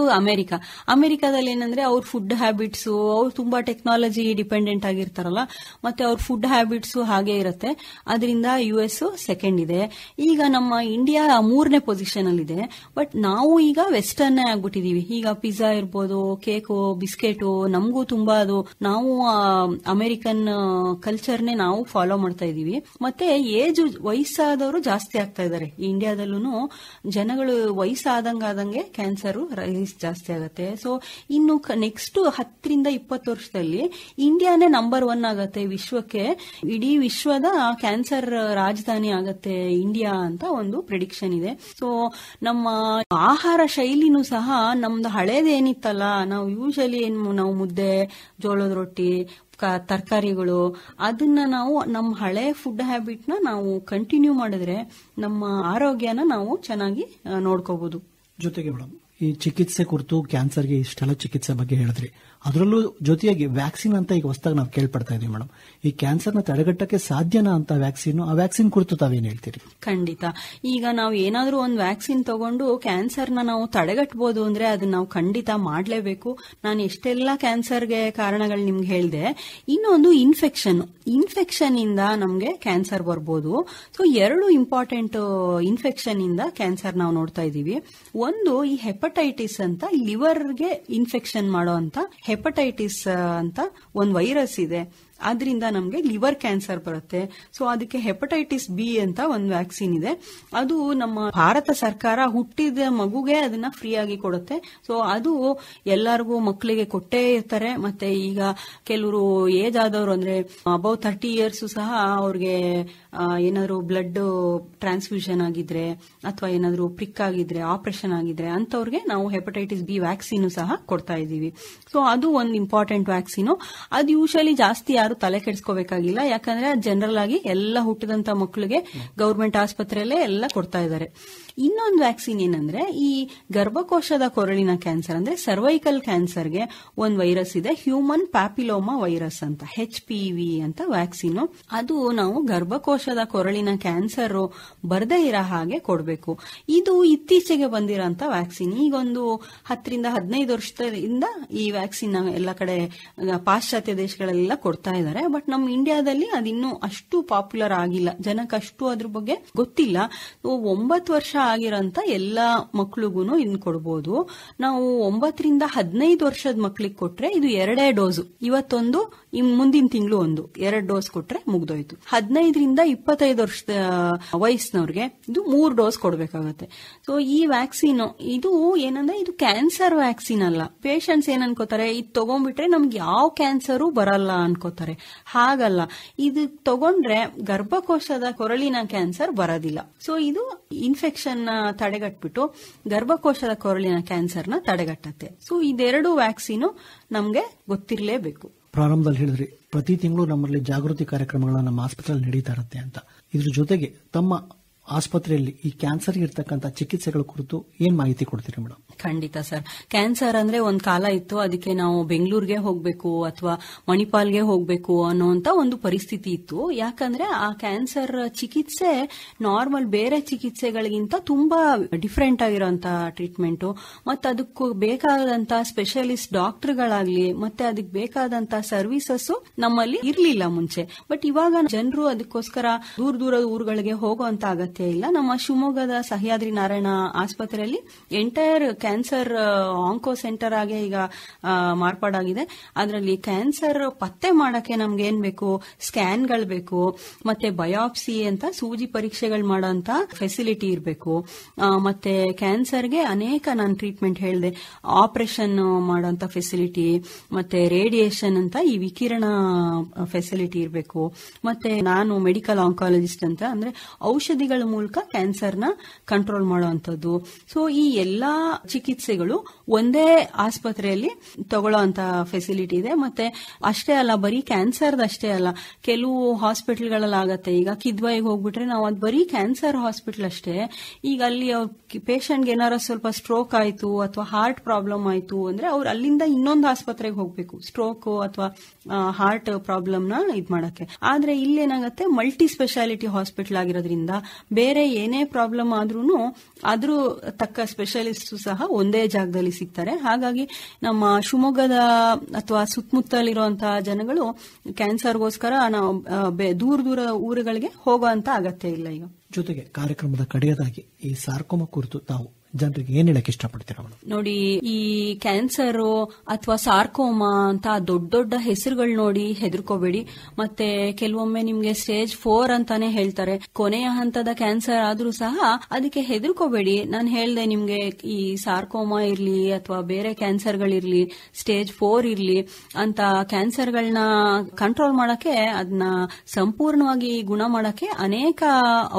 S3: ಅಮೆರಿಕಾದಲ್ಲಿ ಏನಂದ್ರೆ ಅವ್ರ ಫುಡ್ ಹ್ಯಾಬಿಟ್ಸ್, ಅವ್ರು ತುಂಬಾ ಟೆಕ್ನಾಲಜಿ ಡಿಪೆಂಡೆಂಟ್ ಆಗಿರ್ತಾರಲ್ಲ, ಮತ್ತೆ ಅವ್ರ ಫುಡ್ ಹ್ಯಾಬಿಟ್ಸ್ ಹಾಗೆ ಇರುತ್ತೆ. ಅದರಿಂದ US ಸೆಕೆಂಡ್ ಇದೆ. ಈಗ ನಮ್ಮ ಇಂಡಿಯಾ 3ನೇ ಪೊಸಿಷನ್ ಅಲ್ಲಿ ಇದೆ. ಬಟ್ ನಾವು ಈಗ ವೆಸ್ಟರ್ನ್ ಆಗ್ಬಿಟ್ಟಿದೀವಿ. ಈಗ ಪಿಜ್ಜಾ ಇರ್ಬೋದು, ಕೇಕು, ಬಿಸ್ಕೆಟು, ನಮಗೂ ತುಂಬಾ ಅದು ನಾವು ಅಮೆರಿಕನ್ ಕಲ್ಚರ್ನೇ ನಾವು ಫಾಲೋ ಮಾಡ್ತಾ ಇದೀವಿ. ಮತ್ತೆ ವಯಸ್ಸಾದವರು ಜಾಸ್ತಿ ಆಗ್ತಾ ಇದ್ದಾರೆ. ಇಂಡಿಯಾದಲ್ಲೂ ಜನಗಳು ವಯಸ್ಸಾದಂಗೆ ಕ್ಯಾನ್ಸರ್ ರೈಸ್ ಜಾಸ್ತಿ ಆಗುತ್ತೆ. ಸೊ ಇನ್ನು ನೆಕ್ಸ್ಟ್ 10 to 20 ವರ್ಷದಲ್ಲಿ ಇಂಡಿಯಾನೇ ನಂಬರ್ 1 ಆಗತ್ತೆ ವಿಶ್ವಕ್ಕೆ. ಇಡೀ ವಿಶ್ವದ ಕ್ಯಾನ್ಸರ್ ರಾಜಧಾನಿ ಆಗತ್ತೆ ಇಂಡಿಯಾ ಅಂತ ಒಂದು ಪ್ರಿಡಿಕ್ಷನ್ ಇದೆ. ಸೊ ನಮ್ಮ ಆಹಾರ ಶೈಲಿನೂ ಸಹ ನಮ್ದು ಹಳೇದೇನಿತ್ತಲ್ಲ, ನಾವು ಯೂಶಲಿ ನಾವು ಮುದ್ದೆ, ಜೋಳದ ರೊಟ್ಟಿ, ತರಕಾರಿಗಳು, ಅದನ್ನ ನಾವು ನಮ್ಮ ಹಳೆ ಫುಡ್ ಹ್ಯಾಬಿಟ್ ನ ನಾವು ಕಂಟಿನ್ಯೂ ಮಾಡಿದ್ರೆ ನಮ್ಮ ಆರೋಗ್ಯನ ನಾವು ಚೆನ್ನಾಗಿ ನೋಡ್ಕೋಬಹುದು.
S2: ಜೊತೆಗೆ ಮೇಡಮ್, ಈ ಚಿಕಿತ್ಸೆ ಕುರಿತು ಕ್ಯಾನ್ಸರ್ಗೆ ಇಷ್ಟೆಲ್ಲ ಚಿಕಿತ್ಸೆ ಬಗ್ಗೆ ಹೇಳಿದ್ರಿ. ಅದರಲ್ಲೂ ಜೊತೆಯಾಗಿ ವ್ಯಾಕ್ಸಿನ್ ಅಂತ ಈಗ ಹೊಸದಾಗಿ ನಾವು ಕೇಳ್ಪಡ್ತಾ ಇದೀವಿ ಮೇಡಮ್. ಈ ಕ್ಯಾನ್ಸರ್ನ ತಡೆಗಟ್ಟಕ್ಕೆ ಸಾಧ್ಯನಾ ಅಂತ ವ್ಯಾಕ್ಸಿನ್, ಆ ವ್ಯಾಕ್ಸಿನ್ ಕುರಿತು ತಾವೇನು ಹೇಳ್ತೀರಿ?
S3: ಖಂಡಿತ. ಈಗ ನಾವು ಏನಾದ್ರೂ ಒಂದು ವ್ಯಾಕ್ಸಿನ್ ತಗೊಂಡು ಕ್ಯಾನ್ಸರ್ನ ನಾವು ತಡೆಗಟ್ಟಬಹುದು ಅಂದ್ರೆ ಅದನ್ನ ನಾವು ಖಂಡಿತ ಮಾಡಲೇಬೇಕು. ನಾನು ಎಷ್ಟೆಲ್ಲ ಕ್ಯಾನ್ಸರ್ಗೆ ಕಾರಣಗಳು ನಿಮ್ಗೆ ಹೇಳಿದೆ. ಇನ್ನೊಂದು ಇನ್ಫೆಕ್ಷನ್ ಇಂದ ನಮ್ಗೆ ಕ್ಯಾನ್ಸರ್ ಬರ್ಬೋದು. ಸೊ 2 ಇಂಪಾರ್ಟೆಂಟ್ ಇನ್ಫೆಕ್ಷನ್ ಇಂದ ಕ್ಯಾನ್ಸರ್ ನಾವು ನೋಡ್ತಾ ಇದೀವಿ. ಒಂದು ಈ ಹೆಪಟೈಟಿಸ್ ಅಂತ, ಲಿವರ್ಗೆ ಇನ್ಫೆಕ್ಷನ್ ಮಾಡೋ ಅಂತ ಹೆಪಟೈಟಿಸ್ ಅಂತ ಒಂದು ವೈರಸ್ ಇದೆ. ಅದರಿಂದ ನಮಗೆ ಲಿವರ್ ಕ್ಯಾನ್ಸರ್ ಬರುತ್ತೆ. ಸೊ ಅದಕ್ಕೆ ಹೆಪಟೈಟಿಸ್ B ಅಂತ ಒಂದು ವ್ಯಾಕ್ಸಿನ್ ಇದೆ. ಅದು ನಮ್ಮ ಭಾರತ ಸರ್ಕಾರ ಹುಟ್ಟಿದ ಮಗುಗೆ ಅದನ್ನ ಫ್ರೀ ಆಗಿ ಕೊಡುತ್ತೆ. ಸೊ ಅದು ಎಲ್ಲರಿಗೂ ಮಕ್ಕಳಿಗೆ ಕೊಟ್ಟೇ ಇರ್ತಾರೆ. ಮತ್ತೆ ಈಗ ಕೆಲವರು ಏಜ್ ಆದವರು ಅಂದ್ರೆ ಅಬೌವ್ 30 years ಸಹ ಅವ್ರಿಗೆ ಏನಾದ್ರು ಬ್ಲಡ್ ಟ್ರಾನ್ಸ್ಫ್ಯೂಷನ್ ಆಗಿದ್ರೆ ಅಥವಾ ಏನಾದ್ರು ಪ್ರಿಕ್ ಆಗಿದ್ರೆ, ಆಪರೇಷನ್ ಆಗಿದ್ರೆ ಅಂತವ್ರಿಗೆ ನಾವು ಹೆಪಟೈಟಿಸ್ B ವ್ಯಾಕ್ಸಿನ್ ಸಹ ಕೊಡ್ತಾ ಇದೀವಿ. ಸೊ ಅದು ಒಂದು ಇಂಪಾರ್ಟೆಂಟ್ ವ್ಯಾಕ್ಸಿನ್. ಅದು ಯೂಶಲಿ ಜಾಸ್ತಿ ಯಾರು ತಲೆ ಕೆಡಿಸ್ಕೋಬೇಕಾಗಿಲ್ಲ, ಯಾಕಂದ್ರೆ ಜನರಲ್ ಆಗಿ ಎಲ್ಲ ಹುಟ್ಟಿದಂತ ಮಕ್ಕಳಿಗೆ ಗವರ್ಮೆಂಟ್ ಆಸ್ಪತ್ರೆಯಲ್ಲೇ ಎಲ್ಲ ಕೊಡ್ತಾ ಇದ್ದಾರೆ. ಇನ್ನೊಂದು ವ್ಯಾಕ್ಸಿನ್ ಏನಂದ್ರೆ ಈ ಗರ್ಭಕೋಶದ ಕೊರಳಿನ ಕ್ಯಾನ್ಸರ್ ಅಂದ್ರೆ ಸರ್ವೈಕಲ್ ಕ್ಯಾನ್ಸರ್ಗೆ ಒಂದು ವೈರಸ್ ಇದೆ, ಹ್ಯೂಮನ್ ಪ್ಯಾಪಿಲೋಮಾ ವೈರಸ್ ಅಂತ, HPV ಅಂತ ವ್ಯಾಕ್ಸಿನ್. ಅದು ನಾವು ಗರ್ಭಕೋಶದ ಕೊರಳಿನ ಕ್ಯಾನ್ಸರ್ ಬರದೇ ಇರೋ ಹಾಗೆ ಕೊಡಬೇಕು. ಇದು ಇತ್ತೀಚೆಗೆ ಬಂದಿರೋಂತ ವ್ಯಾಕ್ಸಿನ್. ಈಗೊಂದು 10 to 15 ವರ್ಷದಿಂದ ಈ ವ್ಯಾಕ್ಸಿನ್ ಎಲ್ಲ ಕಡೆ ಪಾಶ್ಚಾತ್ಯ ದೇಶಗಳೆಲ್ಲ ಕೊಡ್ತಾ ಇದ್ದಾರೆ. ಬಟ್ ನಮ್ಮ ಇಂಡಿಯಾದಲ್ಲಿ ಅದಿನ್ನೂ ಅಷ್ಟು ಪಾಪ್ಯುಲರ್ ಆಗಿಲ್ಲ, ಜನಕ್ಕೆ ಅಷ್ಟು ಅದ್ರ ಬಗ್ಗೆ ಗೊತ್ತಿಲ್ಲ. 9 ವರ್ಷ ಆಗಿರೋಂತ ಎಲ್ಲಾ ಮಕ್ಳಿಗೂ ಇನ್ ಕೊಡಬಹುದು. ನಾವು 9 to 15 ವರ್ಷದ ಮಕ್ಳಿಗೆ ಕೊಟ್ರೆ ಇದು 2 ಡೋಸ್, ಇವತ್ತೊಂದು ಮುಂದಿನ ತಿಂಗಳು 2 ಡೋಸ್ ಕೊಟ್ರೆ ಮುಗ್ದೋಯ್ತು. 15 to 25 ವರ್ಷದ ವಯಸ್ಸಿನವ್ರಿಗೆ ಇದು 3 ಡೋಸ್ ಕೊಡ್ಬೇಕಾಗತ್ತೆ. ಸೊ ಈ ವ್ಯಾಕ್ಸಿನ್ ಇದು ಏನಂದ್ರೆ ಇದು ಕ್ಯಾನ್ಸರ್ ವ್ಯಾಕ್ಸಿನ್ ಅಲ್ಲ. ಪೇಷಂಟ್ಸ್ ಏನ್ ಅನ್ಕೋತಾರೆ, ಇದು ತಗೊಂಡ್ಬಿಟ್ರೆ ನಮ್ಗೆ ಯಾವ ಕ್ಯಾನ್ಸರು ಬರಲ್ಲ ಅನ್ಕೋತಾರೆ. ಹಾಗಲ್ಲ, ಇದು ತಗೊಂಡ್ರೆ ಗರ್ಭಕೋಶದ ಕೊರಳಿನ ಕ್ಯಾನ್ಸರ್ ಬರೋದಿಲ್ಲ. ಸೊ ಇದು ಇನ್ಫೆಕ್ಷನ್ ತಡೆಗಟ್ಬಿಟ್ಟು ಗರ್ಭಕೋಶದ ಕೊರಳಿನ ಕ್ಯಾನ್ಸರ್ನ ತಡೆಗಟ್ಟತ್ತೆ. ಸೊ ಇದೆರಡು ವ್ಯಾಕ್ಸಿನ್ ನಮ್ಗೆ ಗೊತ್ತಿರಲೇಬೇಕು.
S2: ಪ್ರಾರಂಭದಲ್ಲಿ ಹೇಳಿದ್ರಿ ಪ್ರತಿ ತಿಂಗಳು ನಮ್ಮಲ್ಲಿ ಜಾಗೃತಿ ಕಾರ್ಯಕ್ರಮಗಳನ್ನ ನಮ್ಮ ಆಸ್ಪತ್ರೆಯಲ್ಲಿ ನಡೀತಾ ಇರುತ್ತೆ ಅಂತ. ಇದ್ರ ಜೊತೆಗೆ ತಮ್ಮ ಆಸ್ಪತ್ರೆಯಲ್ಲಿ ಈ ಕ್ಯಾನ್ಸರ್ ಇರ್ತಕ್ಕಂಥ ಚಿಕಿತ್ಸೆಗಳ ಕುರಿತು ಏನ್ ಮಾಹಿತಿ ಕೊಡ್ತೀರಿ ಮೇಡಮ್?
S3: ಖಂಡಿತ ಸರ್. ಕ್ಯಾನ್ಸರ್ ಅಂದ್ರೆ ಒಂದ್ ಕಾಲ ಇತ್ತು, ಅದಕ್ಕೆ ನಾವು ಬೆಂಗಳೂರಿಗೆ ಹೋಗ್ಬೇಕು ಅಥವಾ ಮಣಿಪಾಲ್ಗೆ ಹೋಗ್ಬೇಕು ಅನ್ನೋಂತ ಒಂದು ಪರಿಸ್ಥಿತಿ ಇತ್ತು. ಯಾಕಂದ್ರೆ ಆ ಕ್ಯಾನ್ಸರ್ ಚಿಕಿತ್ಸೆ ನಾರ್ಮಲ್ ಬೇರೆ ಚಿಕಿತ್ಸೆಗಳಿಗಿಂತ ತುಂಬಾ ಡಿಫ್ರೆಂಟ್ ಆಗಿರೋಂತ ಟ್ರೀಟ್ಮೆಂಟ್, ಮತ್ತೆ ಅದಕ್ಕೂ ಬೇಕಾದಂತ ಸ್ಪೆಷಲಿಸ್ಟ್ ಡಾಕ್ಟರ್ಗಳಾಗ್ಲಿ ಮತ್ತೆ ಅದಕ್ಕೆ ಬೇಕಾದಂತ ಸರ್ವಿಸಸ್ ನಮ್ಮಲ್ಲಿ ಇರ್ಲಿಲ್ಲ ಮುಂಚೆ. ಬಟ್ ಇವಾಗ ಜನರು ಅದಕ್ಕೋಸ್ಕರ ದೂರದ ಊರುಗಳಿಗೆ ಹೋಗುವಂತ ಅಗತ್ಯ ಇಲ್ಲ. ನಮ್ಮ ಶಿವಮೊಗ್ಗದ ಸಹ್ಯಾದ್ರಿ ನಾರಾಯಣ ಆಸ್ಪತ್ರೆಯಲ್ಲಿ ಎಂಟೈರ್ ಕ್ಯಾನ್ಸರ್ ಆಂಕೋ ಸೆಂಟರ್ ಆಗಿ ಈಗ ಮಾರ್ಪಾಡಾಗಿದೆ. ಅದರಲ್ಲಿ ಕ್ಯಾನ್ಸರ್ ಪತ್ತೆ ಮಾಡಕ್ಕೆ ನಮ್ಗೆ ಏನ್ ಬೇಕು, ಸ್ಕ್ಯಾನ್ಗಳು ಬೇಕು, ಮತ್ತೆ ಬಯಾಪ್ಸಿ ಅಂತ ಸೂಜಿ ಪರೀಕ್ಷೆಗಳು ಮಾಡೋಂತ ಫೆಸಿಲಿಟಿ ಇರಬೇಕು. ಮತ್ತೆ ಕ್ಯಾನ್ಸರ್ಗೆ ಅನೇಕ ನಾನು ಟ್ರೀಟ್ಮೆಂಟ್ ಹೇಳಿದೆ, ಆಪರೇಷನ್ ಮಾಡೋಂತ ಫೆಸಿಲಿಟಿ, ಮತ್ತೆ ರೇಡಿಯೇಷನ್ ಅಂತ ಈ ವಿಕಿರಣ ಫೆಸಿಲಿಟಿ ಇರಬೇಕು. ಮತ್ತೆ ನಾನು ಮೆಡಿಕಲ್ ಆಂಕಾಲಜಿಸ್ಟ್ ಅಂತ ಅಂದ್ರೆ ಔಷಧಿಗಳ ಮೂಲಕ ಕ್ಯಾನ್ಸರ್ನ ಕಂಟ್ರೋಲ್ ಮಾಡುವಂತದ್ದು. ಸೊ ಈ ಎಲ್ಲಾ ಚಿಕಿತ್ಸೆಗಳು ಒಂದೇ ಆಸ್ಪತ್ರೆಯಲ್ಲಿ ತಗೊಳ್ಳೋಂತ ಫೆಸಿಲಿಟಿ ಇದೆ. ಮತ್ತೆ ಅಷ್ಟೇ ಅಲ್ಲ, ಬರೀ ಕ್ಯಾನ್ಸರ್ ಅಷ್ಟೇ ಅಲ್ಲ, ಕೆಲವು ಹಾಸ್ಪಿಟಲ್ಗಳಲ್ಲಿ ಆಗತ್ತೆ. ಈಗ ಕಿದ್ವಾಯಿಗೆ ಹೋಗ್ಬಿಟ್ರೆ ನಾವು ಅದು ಬರೀ ಕ್ಯಾನ್ಸರ್ ಹಾಸ್ಪಿಟಲ್ ಅಷ್ಟೇ. ಈಗ ಅಲ್ಲಿ ಪೇಷಂಟ್ಗೆ ಏನಾರ ಸ್ವಲ್ಪ ಸ್ಟ್ರೋಕ್ ಆಯ್ತು ಅಥವಾ ಹಾರ್ಟ್ ಪ್ರಾಬ್ಲಮ್ ಆಯ್ತು ಅಂದ್ರೆ ಅವ್ರು ಅಲ್ಲಿಂದ ಇನ್ನೊಂದು ಆಸ್ಪತ್ರೆಗೆ ಹೋಗ್ಬೇಕು ಸ್ಟ್ರೋಕ್ ಅಥವಾ ಹಾರ್ಟ್ ಪ್ರಾಬ್ಲಮ್ ನ ಇದ್ ಮಾಡಕ್ಕೆ. ಆದ್ರೆ ಇಲ್ಲೇನಾಗತ್ತೆ, ಮಲ್ಟಿ ಸ್ಪೆಷಾಲಿಟಿ ಹಾಸ್ಪಿಟಲ್ ಆಗಿರೋದ್ರಿಂದ ಬೇರೆ ಏನೇ ಪ್ರಾಬ್ಲಮ್ ಆದ್ರೂ ಅದ್ರ ತಕ್ಕ ಸ್ಪೆಷಲಿಸ್ಟ್ ಸಹ ಒಂದೇ ಜಾಗದಲ್ಲಿ ಸಿಗ್ತಾರೆ. ಹಾಗಾಗಿ ನಮ್ಮ ಶಿವಮೊಗ್ಗದ ಅಥವಾ ಸುತ್ತಮುತ್ತಲಿರುವಂತಹ ಜನಗಳು ಕ್ಯಾನ್ಸರ್ಗೋಸ್ಕರ ನಾವು ದೂರ ಊರುಗಳಿಗೆ ಹೋಗುವಂತ ಅಗತ್ಯ ಇಲ್ಲ ಈಗ.
S2: ಜೊತೆಗೆ ಕಾರ್ಯಕ್ರಮದ ಕಡೆಯದಾಗಿ ಈ ಸಾರ್ಕೋಮಾ ಕುರಿತು ತಾವು ಜನರಿಗೆ ಏನ್ ಹೇಳಕ್ ಇಷ್ಟಪಡ್ತೀರಾ?
S3: ನೋಡಿ, ಈ ಕ್ಯಾನ್ಸರ್ ಅಥವಾ ಸಾರ್ಕೋಮಾ ಅಂತ ದೊಡ್ಡ ದೊಡ್ಡ ಹೆಸರುಗಳು ನೋಡಿ ಹೆದರ್ಕೋಬೇಡಿ. ಮತ್ತೆ ಕೆಲವೊಮ್ಮೆ ನಿಮ್ಗೆ ಸ್ಟೇಜ್ 4 ಅಂತಾನೆ ಹೇಳ್ತಾರೆ. ಕೊನೆಯ ಹಂತದ ಕ್ಯಾನ್ಸರ್ ಆದ್ರೂ ಸಹ ಅದಕ್ಕೆ ಹೆದರ್ಕೋಬೇಡಿ. ನಾನು ಹೇಳ್ದೆ ನಿಮ್ಗೆ ಈ ಸಾರ್ಕೋಮಾ ಇರ್ಲಿ ಅಥವಾ ಬೇರೆ ಕ್ಯಾನ್ಸರ್ಗಳಿರ್ಲಿ, ಸ್ಟೇಜ್ 4 ಇರ್ಲಿ ಅಂತ ಕ್ಯಾನ್ಸರ್ಗಳನ್ನ ಕಂಟ್ರೋಲ್ ಮಾಡಕ್ಕೆ, ಅದನ್ನ ಸಂಪೂರ್ಣವಾಗಿ ಗುಣ ಮಾಡಕ್ಕೆ ಅನೇಕ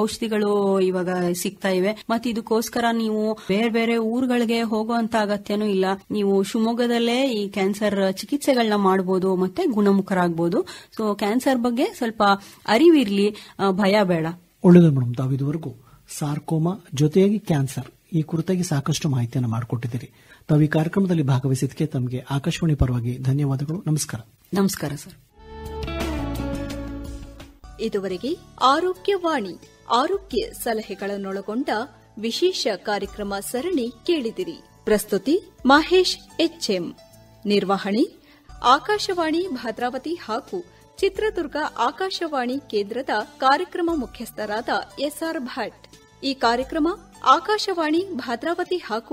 S3: ಔಷಧಿಗಳು ಇವಾಗ ಸಿಗ್ತಾ ಇವೆ. ಮತ್ತೆ ಇದಕ್ಕೋಸ್ಕರ ನೀವು ಬೇರೆ ಬೇರೆ ಊರುಗಳಿಗೆ ಹೋಗುವಂತ ಅಗತ್ಯನೂ ಇಲ್ಲ. ನೀವು ಶಿವಮೊಗ್ಗದಲ್ಲೇ ಈ ಕ್ಯಾನ್ಸರ್ ಚಿಕಿತ್ಸೆಗಳನ್ನ ಮಾಡಬಹುದು ಮತ್ತೆ ಗುಣಮುಖರಾಗಬಹುದು. ಸೊ ಕ್ಯಾನ್ಸರ್ ಬಗ್ಗೆ ಸ್ವಲ್ಪ ಅರಿವಿರ್ಲಿ, ಭಯ ಬೇಡ.
S2: ಒಳ್ಳೆಯದು ಮೇಡಮ್, ತಾವು ಇದುವರೆಗೂ ಸಾರ್ಕೋಮಾ ಜೊತೆಯಾಗಿ ಕ್ಯಾನ್ಸರ್ ಈ ಕುರಿತಾಗಿ ಸಾಕಷ್ಟು ಮಾಹಿತಿಯನ್ನು ಮಾಡಿಕೊಟ್ಟಿದ್ದೀರಿ. ತಾವು ಈ ಕಾರ್ಯಕ್ರಮದಲ್ಲಿ ಭಾಗವಹಿಸಿದ್ದಕ್ಕೆ ತಮಗೆ ಆಕಾಶವಾಣಿ ಪರವಾಗಿ ಧನ್ಯವಾದಗಳು. ನಮಸ್ಕಾರ.
S3: ನಮಸ್ಕಾರ ಸರ್.
S1: ಇದುವರೆಗೆ ಆರೋಗ್ಯವಾಣಿ ಆರೋಗ್ಯ ಸಲಹೆಗಳನ್ನೊಳಗೊಂಡ ವಿಶೇಷ ಕಾರ್ಯಕ್ರಮ ಸರಣಿ ಕೇಳಿದಿರಿ. ಪ್ರಸ್ತುತಿ ಮಹೇಶ್ ಎಚ್ಎಂ. ನಿರ್ವಹಣೆ ಆಕಾಶವಾಣಿ ಭದ್ರಾವತಿ ಹಾಗೂ ಚಿತ್ರದುರ್ಗ ಆಕಾಶವಾಣಿ ಕೇಂದ್ರದ ಕಾರ್ಯಕ್ರಮ ಮುಖ್ಯಸ್ಥರಾದ ಎಸ್ಆರ್ ಭಟ್. ಈ ಕಾರ್ಯಕ್ರಮ ಆಕಾಶವಾಣಿ ಭದ್ರಾವತಿ ಹಾಗೂ